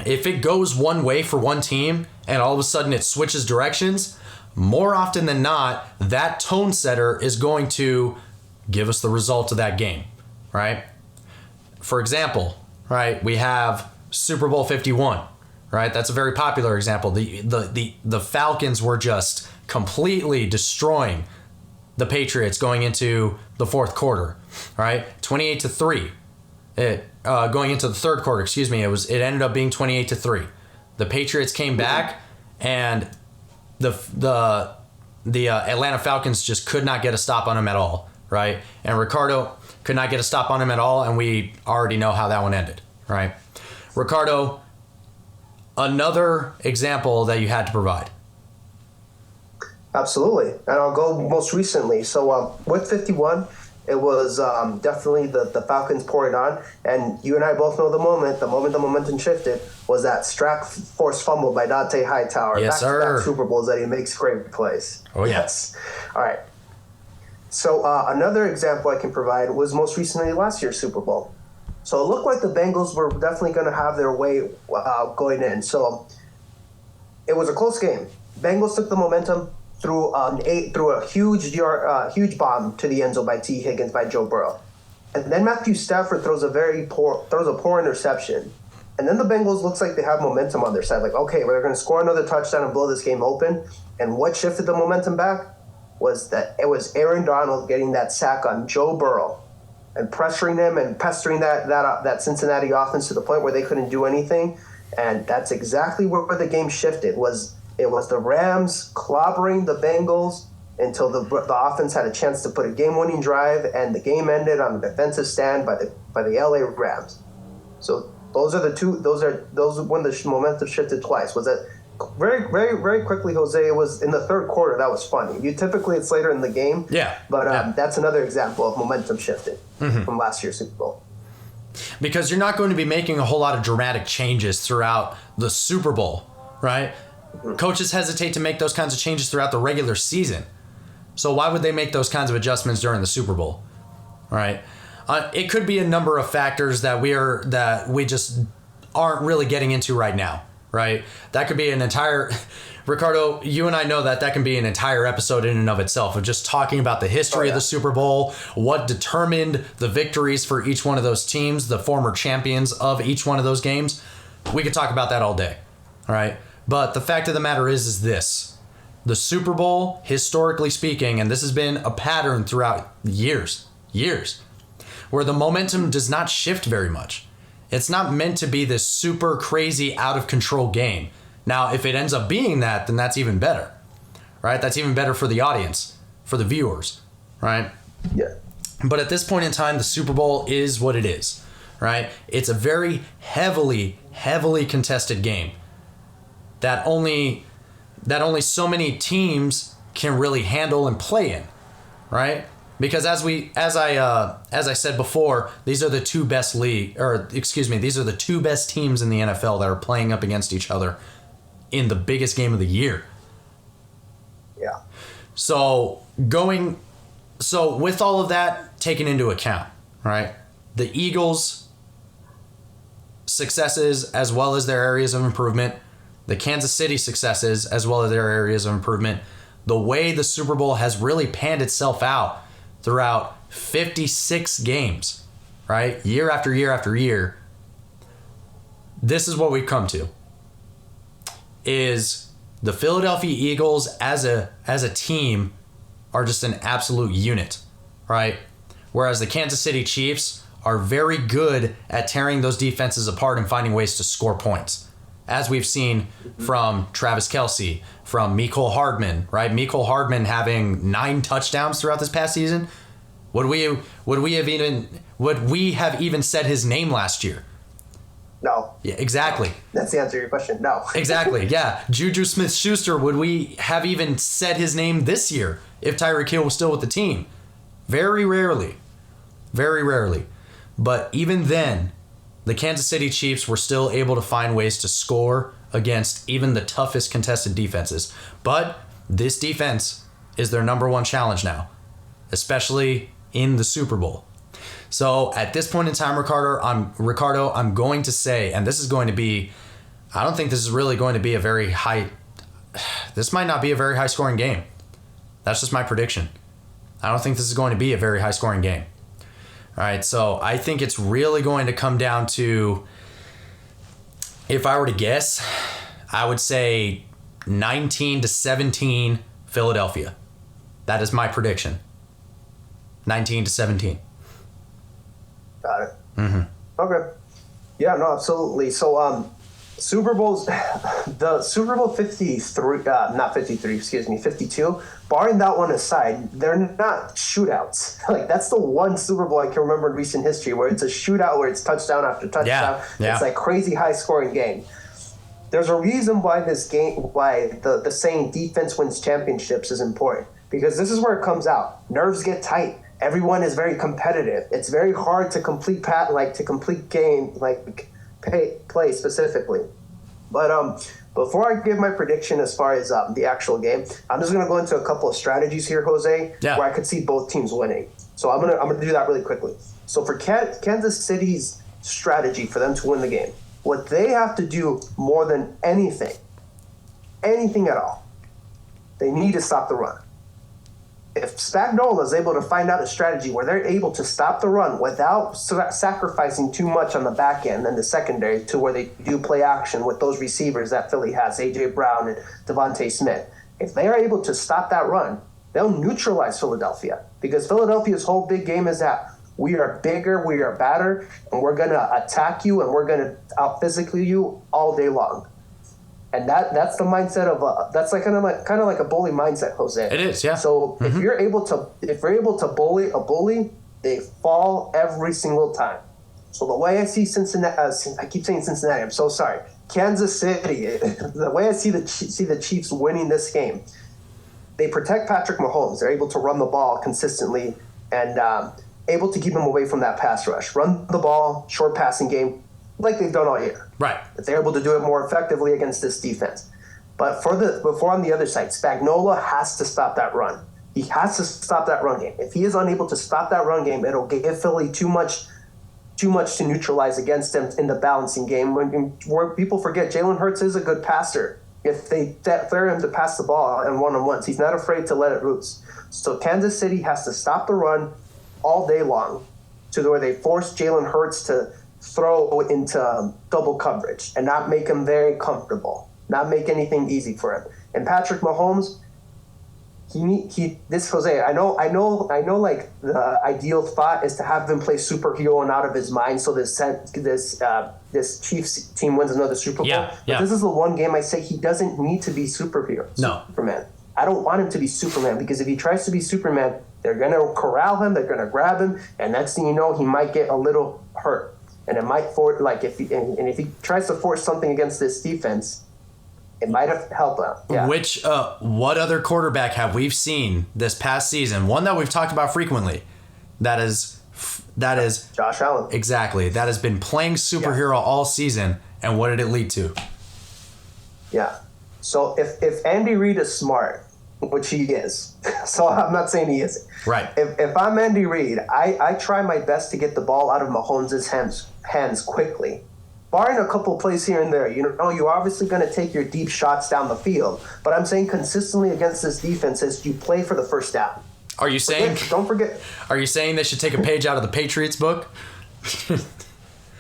if it goes one way for one team and all of a sudden it switches directions, more often than not, that tone setter is going to give us the result of that game, right? For example, right, we have Super Bowl 51, right? That's a very popular example. The Falcons were just completely destroying the Patriots going into the fourth quarter, right? 28-3. Going into the third quarter, it ended up being 28-3. The Patriots came back, and the Atlanta Falcons just could not get a stop on him at all, right? And Ricardo could not get a stop on him at all, and we already know how that one ended, right? Ricardo, another example that you had to provide. Absolutely. And I'll go most recently. So with 51, it was definitely the Falcons pouring on. And you and I both know the moment the momentum shifted was that Strack forced fumble by Dante Hightower. Yes, sir. Back-to-back Super Bowls that he makes great plays. Oh, yes. All right. So another example I can provide was most recently last year's Super Bowl. So it looked like the Bengals were definitely going to have their way going in. So it was a close game. Bengals took the momentum through a huge bomb to the end zone by T. Higgins by Joe Burrow. And then Matthew Stafford throws a poor interception. And then the Bengals looks like they have momentum on their side. Like, okay, we're going to score another touchdown and blow this game open. And what shifted the momentum back was that it was Aaron Donald getting that sack on Joe Burrow and pressuring him and pestering that Cincinnati offense to the point where they couldn't do anything. And that's exactly where the game shifted. It was the Rams clobbering the Bengals until the offense had a chance to put a game-winning drive, and the game ended on a defensive stand by the LA Rams. So those are the two. Those when the momentum shifted twice. Was that very, very, very quickly, Jose? It was in the third quarter. That was funny. Typically it's later in the game. Yeah. But that's another example of momentum shifting from last year's Super Bowl. Because you're not going to be making a whole lot of dramatic changes throughout the Super Bowl, right? Coaches hesitate to make those kinds of changes throughout the regular season. So why would they make those kinds of adjustments during the Super Bowl? All right. It could be a number of factors that we just aren't really getting into right now, right? That could be an entire Ricardo, you and I know that can be an entire episode in and of itself of just talking about the history of the Super Bowl, what determined the victories for each one of those teams, the former champions of each one of those games. We could talk about that all day. All right. But the fact of the matter is this. The Super Bowl, historically speaking, and this has been a pattern throughout years, where the momentum does not shift very much. It's not meant to be this super crazy, out of control game. Now, if it ends up being that, then that's even better, right? That's even better for the audience, for the viewers, right? Yeah. But at this point in time, the Super Bowl is what it is, right? It's a very heavily contested game that only so many teams can really handle and play in, right? Because as I said before, these are the two best these are the two best teams in the NFL that are playing up against each other in the biggest game of the year. Yeah. So with all of that taken into account, right? The Eagles' successes as well as their areas of improvement, the Kansas City successes as well as their areas of improvement, the way the Super Bowl has really panned itself out throughout 56 games, right? Year after year after year. This is what we've come to. Is the Philadelphia Eagles as a team are just an absolute unit, right? Whereas the Kansas City Chiefs are very good at tearing those defenses apart and finding ways to score points. As we've seen from Travis Kelce, from Mecole Hardman, right? Mecole Hardman having 9 touchdowns throughout this past season. Would we have even said his name last year? No. Yeah, exactly. That's the answer to your question. No. Exactly. Yeah. Juju Smith-Schuster, would we have even said his name this year if Tyreek Hill was still with the team? Very rarely. Very rarely. But even then, the Kansas City Chiefs were still able to find ways to score against even the toughest contested defenses. But this defense is their number one challenge now, especially in the Super Bowl. So at this point in time, Ricardo, I'm going to say, and this is going to be I don't think this is really going to be a very high. This might not be a very high scoring game. That's just my prediction. I don't think this is going to be a very high scoring game. All right, so I think it's really going to come down to, if I were to guess, I would say 19-17 Philadelphia. That is my prediction. 19-17. Got it. Okay. Yeah, no, absolutely. So, Super Bowls, the Super Bowl 53, not 53, excuse me, 52, barring that one aside, they're not shootouts. Like, that's the one Super Bowl I can remember in recent history where it's a shootout where it's touchdown after touchdown. Yeah. It's like crazy high scoring game. There's a reason why this game, why the saying defense wins championships is important, because this is where it comes out. Nerves get tight. Everyone is very competitive. It's very hard to complete game, play specifically. But before I give my prediction as far as the actual game, I'm just gonna go into a couple of strategies here, Jose, where I could see both teams winning. So I'm gonna do that really quickly. So for Kansas City's strategy for them to win the game, what they have to do more than anything at all, they need to stop the run. If Spagnuolo is able to find out a strategy where they're able to stop the run without sacrificing too much on the back end and the secondary to where they do play action with those receivers that Philly has, A.J. Brown and Devontae Smith, if they are able to stop that run, they'll neutralize Philadelphia, because Philadelphia's whole big game is that we are bigger, we are badder, and we're going to attack you and we're going to out-physically you all day long. And that's the mindset of that's like kind of like a bully mindset, Jose. It is, yeah. So if you're able to bully a bully, they fall every single time. So the way I see Cincinnati, I keep saying Cincinnati. I'm so sorry. Kansas City. The way I see the Chiefs winning this game, they protect Patrick Mahomes. They're able to run the ball consistently and able to keep him away from that pass rush. Run the ball, short passing game, like they've done all year. Right. If they're able to do it more effectively against this defense. But before on the other side, Spagnuolo has to stop that run. He has to stop that run game. If he is unable to stop that run game, it'll give Philly too much to neutralize against them in the balancing game. Where people forget, Jalen Hurts is a good passer. If they dare him to pass the ball and one-on-ones, he's not afraid to let it loose. So Kansas City has to stop the run all day long to where they force Jalen Hurts to throw into double coverage and not make him very comfortable, not make anything easy for him. And Patrick Mahomes, Jose, I know like the ideal thought is to have him play superhero and out of his mind so this Chiefs team wins another Super Bowl. Yeah. But this is the one game I say he doesn't need to be Superman. I don't want him to be Superman, because if he tries to be Superman, they're going to corral him, they're going to grab him, and next thing you know, he might get a little hurt. And it might if he tries to force something against this defense, it might have helped him. Yeah. What other quarterback have we seen this past season? One that we've talked about frequently. That is Josh Allen. Exactly. That has been playing superhero all season. And what did it lead to? Yeah. So if Andy Reid is smart, which he is, so I'm not saying he isn't. Right. If I'm Andy Reid, I try my best to get the ball out of Mahomes' hands quickly. Barring a couple plays here and there, you're obviously going to take your deep shots down the field. But I'm saying consistently against this defense is you play for the first down. Are you saying? Don't forget. Are you saying they should take a page out of the Patriots book?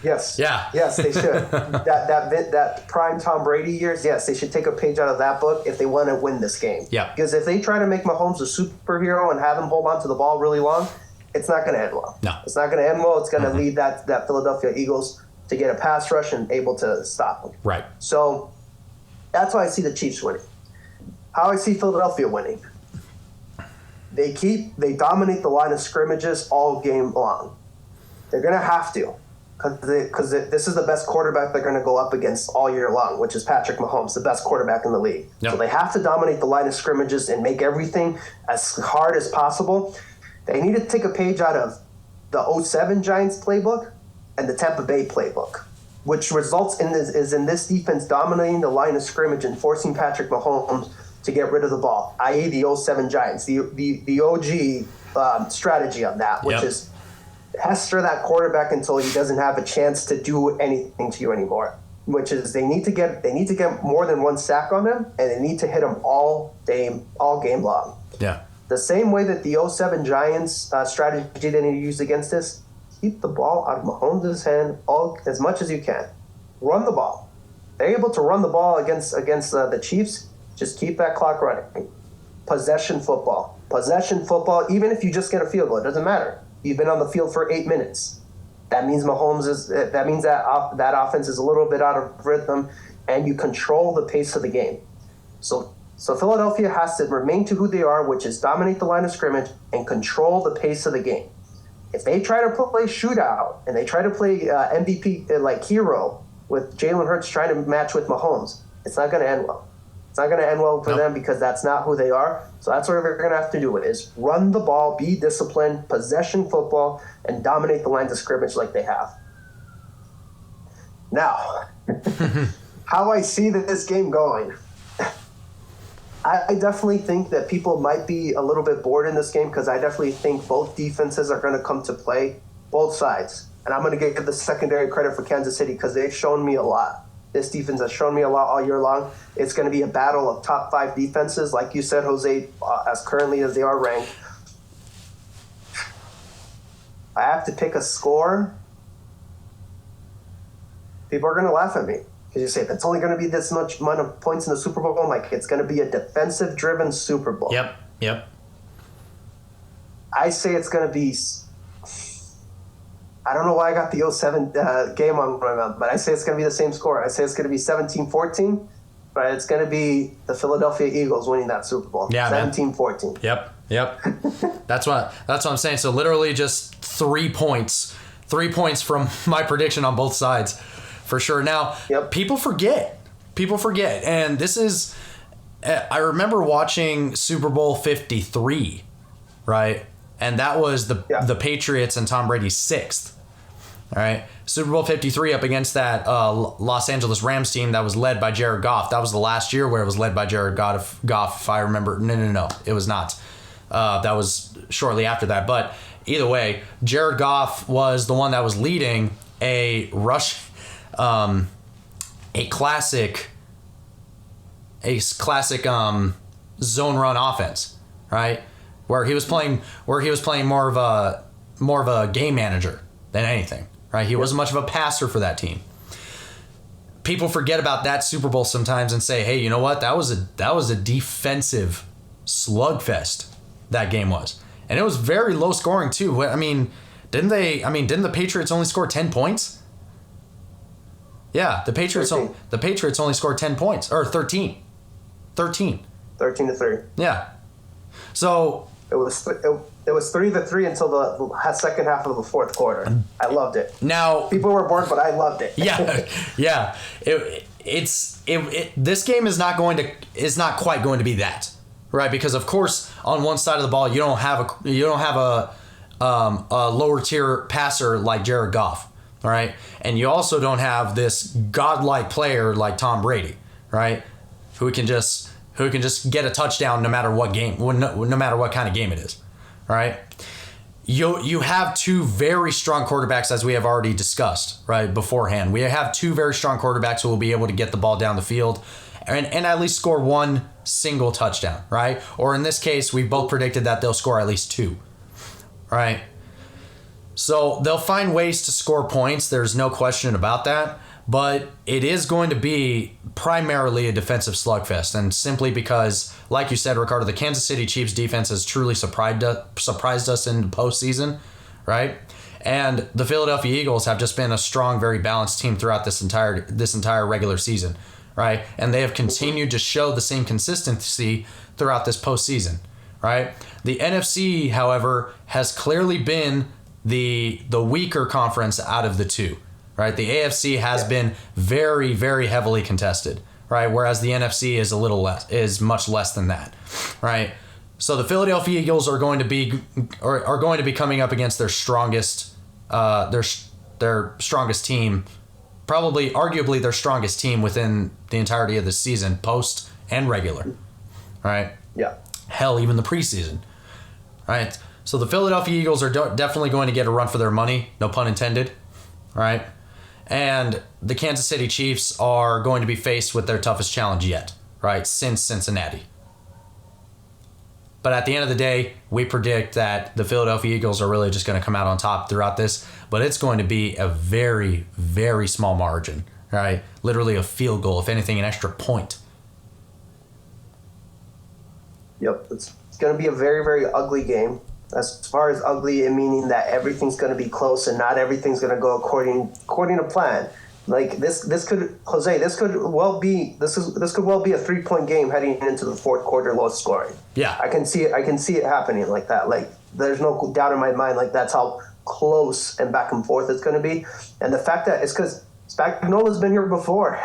Yes. Yeah. Yes, they should. that prime Tom Brady years, yes, they should take a page out of that book if they want to win this game. Yeah. Because if they try to make Mahomes a superhero and have him hold on to the ball really long, it's not going to end well. No. It's not going to end well. It's going to lead that Philadelphia Eagles to get a pass rush and able to stop them. Right. So that's why I see the Chiefs winning. How I see Philadelphia winning. They dominate the line of scrimmages all game long. They're going to have to. Because this is the best quarterback they're going to go up against all year long, which is Patrick Mahomes, the best quarterback in the league. Yep. So they have to dominate the line of scrimmages and make everything as hard as possible. They need to take a page out of the 2007 Giants playbook and the Tampa Bay playbook, which results in this defense dominating the line of scrimmage and forcing Patrick Mahomes to get rid of the ball, i.e. the 2007 Giants, the OG strategy on that, which is pester that quarterback until he doesn't have a chance to do anything to you anymore. which is they need to get more than one sack on them, and they need to hit them all game long. Yeah. The same way that the 07 Giants strategy they used against us, keep the ball out of Mahomes' hand as much as you can. Run the ball. They're able to run the ball against the Chiefs. Just keep that clock running. Possession football. Even if you just get a field goal, it doesn't matter. You've been on the field for 8 minutes. That means that offense is a little bit out of rhythm, and you control the pace of the game. So Philadelphia has to remain to who they are, which is dominate the line of scrimmage and control the pace of the game. If they try to play shootout and they try to play MVP like hero with Jalen Hurts trying to match with Mahomes, it's not going to end well. It's not going to end well for them because that's not who they are. So that's what we're going to have to do is run the ball, be disciplined, possession football, and dominate the lines of scrimmage like they have. Now, how I see this game going. I definitely think that people might be a little bit bored in this game because I definitely think both defenses are going to come to play, both sides. And I'm going to give the secondary credit for Kansas City because they've shown me a lot. This defense has shown me a lot all year long. It's going to be a battle of top 5 defenses, like you said, Jose, as currently as they are ranked. I have to pick a score. People are going to laugh at me. Because you say, that's only going to be this much amount of points in the Super Bowl. I'm like, it's going to be a defensive-driven Super Bowl. Yep. I say it's going to be... I don't know why I got the 07 game on my mouth, but I say it's going to be the same score. I say it's going to be 17-14, but it's going to be the Philadelphia Eagles winning that Super Bowl. Yeah, 17-14. Yep. That's what I'm saying. So literally just 3 points. 3 points from my prediction on both sides. For sure. Now, people forget. And this is, I remember watching Super Bowl 53, right? And that was the Patriots and Tom Brady's 6th. All right. Super Bowl 53 up against that Los Angeles Rams team that was led by Jared Goff. That was the last year where it was led by Jared Goff, if I remember. No. It was not. That was shortly after that. But either way, Jared Goff was the one that was leading a classic zone run offense, right? Where he was playing more of a game manager than anything, right? He wasn't much of a passer for that team. People forget about that Super Bowl sometimes and say, "Hey, you know what? That was a defensive slugfest that game was." And it was very low scoring too. I mean, didn't the Patriots only score 10 points? Yeah, the Patriots only scored 10 points or 13. 13-3. Yeah. So it was 3-3 until the second half of the fourth quarter. I loved it. Now people were bored, but I loved it. Yeah. This game is not quite going to be that, right? Because of course, on one side of the ball, you don't have a lower tier passer like Jared Goff. All right, and you also don't have this godlike player like Tom Brady, right? Who can just get a touchdown no matter what game, no matter what kind of game it is, all right? You have 2 very strong quarterbacks, as we have already discussed, right, beforehand. We have 2 very strong quarterbacks who will be able to get the ball down the field and at least score 1 single touchdown, right? Or in this case, we both predicted that they'll score at least 2, right? So they'll find ways to score points. There's no question about that. But it is going to be primarily a defensive slugfest. And simply because, like you said, Ricardo, the Kansas City Chiefs defense has truly surprised us in the postseason, right? And the Philadelphia Eagles have just been a strong, very balanced team throughout this entire regular season, right? And they have continued to show the same consistency throughout this postseason, right? The NFC, however, has clearly been the weaker conference out of the 2, right? The AFC has been very, very heavily contested, right? Whereas the NFC is much less than that, right? So the Philadelphia Eagles are going to be coming up against their strongest team, probably arguably their strongest team within the entirety of the season, post and regular, right? Yeah. Hell, even the preseason, right? So the Philadelphia Eagles are definitely going to get a run for their money, no pun intended, right? And the Kansas City Chiefs are going to be faced with their toughest challenge yet, right, since Cincinnati. But at the end of the day, we predict that the Philadelphia Eagles are really just going to come out on top throughout this. But it's going to be a very, very small margin, right? Literally a field goal, if anything, an extra point. Yep, it's going to be a very, very ugly game. As far as ugly, meaning that everything's going to be close and not everything's going to go according to plan. Like this could well be a 3-point game heading into the fourth quarter, low scoring. Yeah, I can see it happening like that. Like there's no doubt in my mind. Like that's how close and back and forth it's going to be. And the fact that it's because Spagnola's been here before.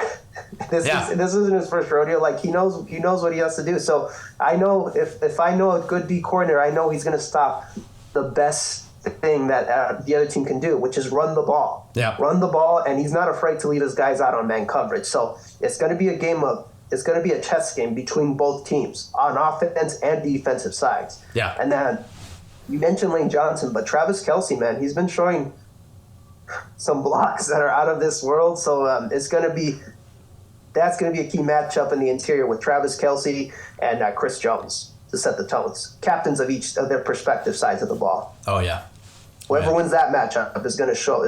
This isn't his first rodeo. Like he knows what he has to do. So I know if I know a good D coordinator, I know he's going to stop the best thing that the other team can do, which is run the ball. Yeah. Run the ball, and he's not afraid to leave his guys out on man coverage. So it's going to be a chess game between both teams on offense and defensive sides. Yeah. And then you mentioned Lane Johnson, but Travis Kelce, man, he's been showing some blocks that are out of this world. So that's going to be a key matchup in the interior with Travis Kelce and Chris Jones to set the tones. Captains of each of their respective sides of the ball. Oh yeah. Whoever wins that matchup is going to show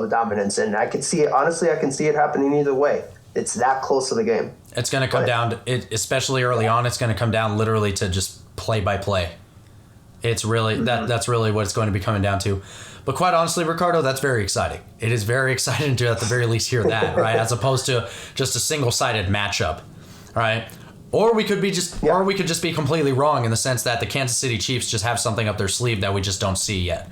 the dominance, and I can see it. Honestly, I can see it happening either way. It's that close to the game. It's going to come down to it, especially early on. It's going to come down literally to just play by play. It's really that's really what it's going to be coming down to. But quite honestly, Ricardo, that's very exciting. It is very exciting to at the very least hear that, right? As opposed to just a single-sided matchup, right? Or we could just be completely wrong in the sense that the Kansas City Chiefs just have something up their sleeve that we just don't see yet.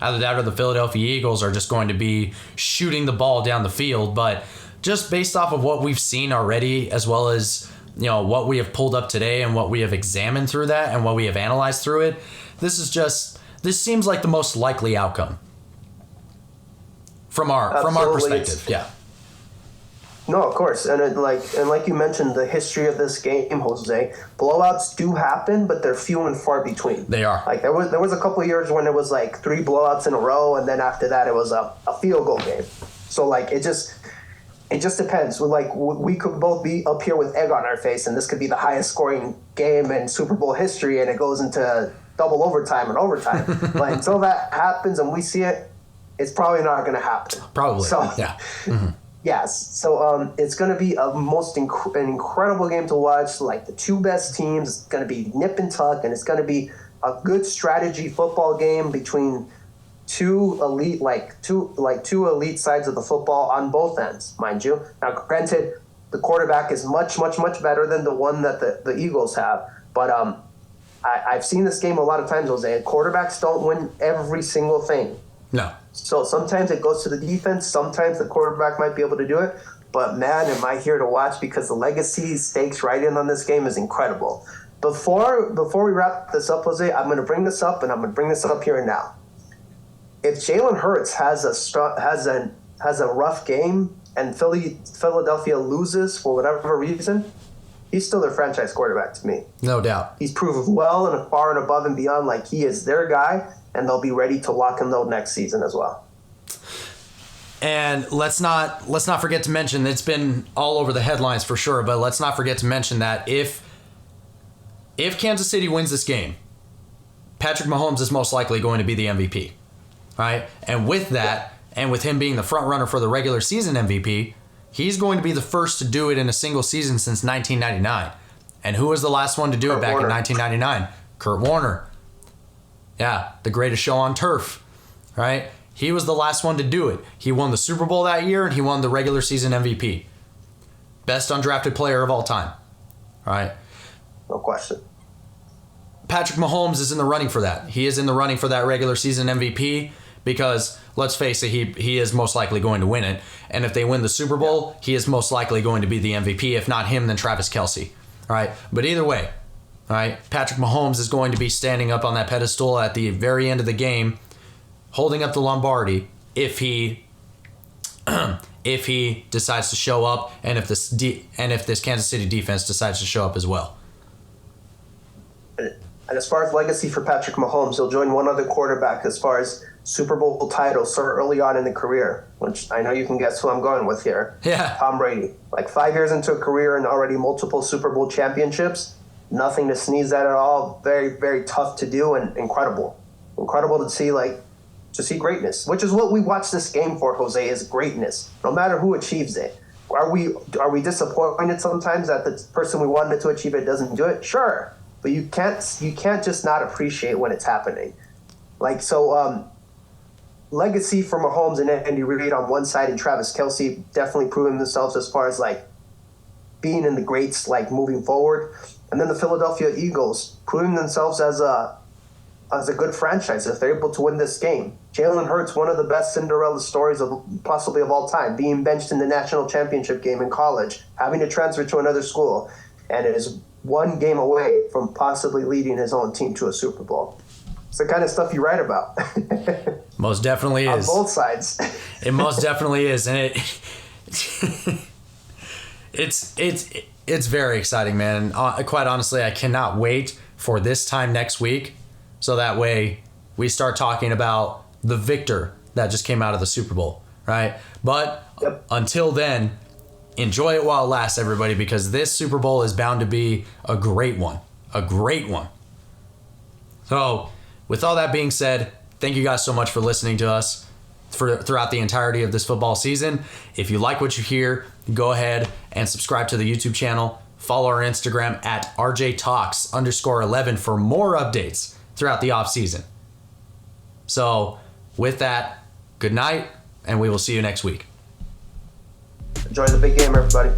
Either that or the Philadelphia Eagles are just going to be shooting the ball down the field. But just based off of what we've seen already, as well as what we have pulled up today and what we have examined through that and what we have analyzed through it, this seems like the most likely outcome from our perspective. Yeah. No, of course, and like you mentioned, the history of this game, Jose, blowouts do happen, but they're few and far between. They are. Like there was a couple of years when it was like 3 blowouts in a row, and then after that it was a field goal game. So like it just depends. We could both be up here with egg on our face, and this could be the highest scoring game in Super Bowl history, and it goes into double overtime and overtime. But until that happens and we see it, it's probably not going to happen. Probably. So, yeah. Mm-hmm. Yes. So it's going to be an incredible game to watch. Like the two best teams, it's going to be nip and tuck, and it's going to be a good strategy football game between two elite sides of the football on both ends, mind you. Now, granted, the quarterback is much, much, much better than the one that the Eagles have, but I've seen this game a lot of times, Jose. Quarterbacks don't win every single thing. No. So sometimes it goes to the defense. Sometimes the quarterback might be able to do it. But, man, am I here to watch because the legacy stakes right in on this game is incredible. Before we wrap this up, Jose, I'm going to bring this up, and I'm going to bring this up here and now. If Jalen Hurts has a rough game and Philadelphia loses for whatever reason, he's still their franchise quarterback to me. No doubt. He's proved well and far and above and beyond like he is their guy, and they'll be ready to lock him load next season as well. And let's not forget to mention, it's been all over the headlines for sure, but let's not forget to mention that if Kansas City wins this game, Patrick Mahomes is most likely going to be the MVP, right? And with that, and with him being the front runner for the regular season MVP, he's going to be the first to do it in a single season since 1999. And who was the last one to do it back in 1999? Kurt Warner. Yeah, the greatest show on turf, right? He was the last one to do it. He won the Super Bowl that year, and he won the regular season MVP. Best undrafted player of all time, right? No question. Patrick Mahomes is in the running for that. He is in the running for that regular season MVP because, let's face it, he is most likely going to win it. And if they win the Super Bowl, he is most likely going to be the MVP. If not him, then Travis Kelce, right? But either way, right, Patrick Mahomes is going to be standing up on that pedestal at the very end of the game, holding up the Lombardi if he decides to show up, and if this Kansas City defense decides to show up as well. And as far as legacy for Patrick Mahomes, he'll join one other quarterback as far as Super Bowl titles so early on in the career, which I know you can guess who I'm going with here. Yeah. Tom Brady. Like 5 years into a career and already multiple Super Bowl championships. Nothing to sneeze at all. Very, very tough to do and incredible. Incredible to see greatness, which is what we watch this game for, Jose, is greatness, no matter who achieves it. Are we disappointed sometimes that the person we wanted to achieve it doesn't do it? Sure. But you can't just not appreciate when it's happening. Like, so legacy for Mahomes and Andy Reid on one side and Travis Kelce definitely proving themselves as far as like being in the greats, like moving forward. And then the Philadelphia Eagles proving themselves as a good franchise if they're able to win this game. Jalen Hurts, one of the best Cinderella stories of possibly of all time, being benched in the national championship game in college, having to transfer to another school, and it is one game away from possibly leading his own team to a Super Bowl. It's the kind of stuff you write about. Most definitely is. On both sides. It most definitely is, and it's very exciting, man. And quite honestly, I cannot wait for this time next week, so that way we start talking about the victor that just came out of the Super Bowl, right? But until then, enjoy it while it lasts, everybody, because this Super Bowl is bound to be a great one. A great one. So, with all that being said, thank you guys so much for listening to us throughout the entirety of this football season. If you like what you hear, go ahead and subscribe to the YouTube channel. Follow our Instagram at RJTalks_11 for more updates throughout the off season. So, with that, good night, and we will see you next week. Enjoy the big game, everybody.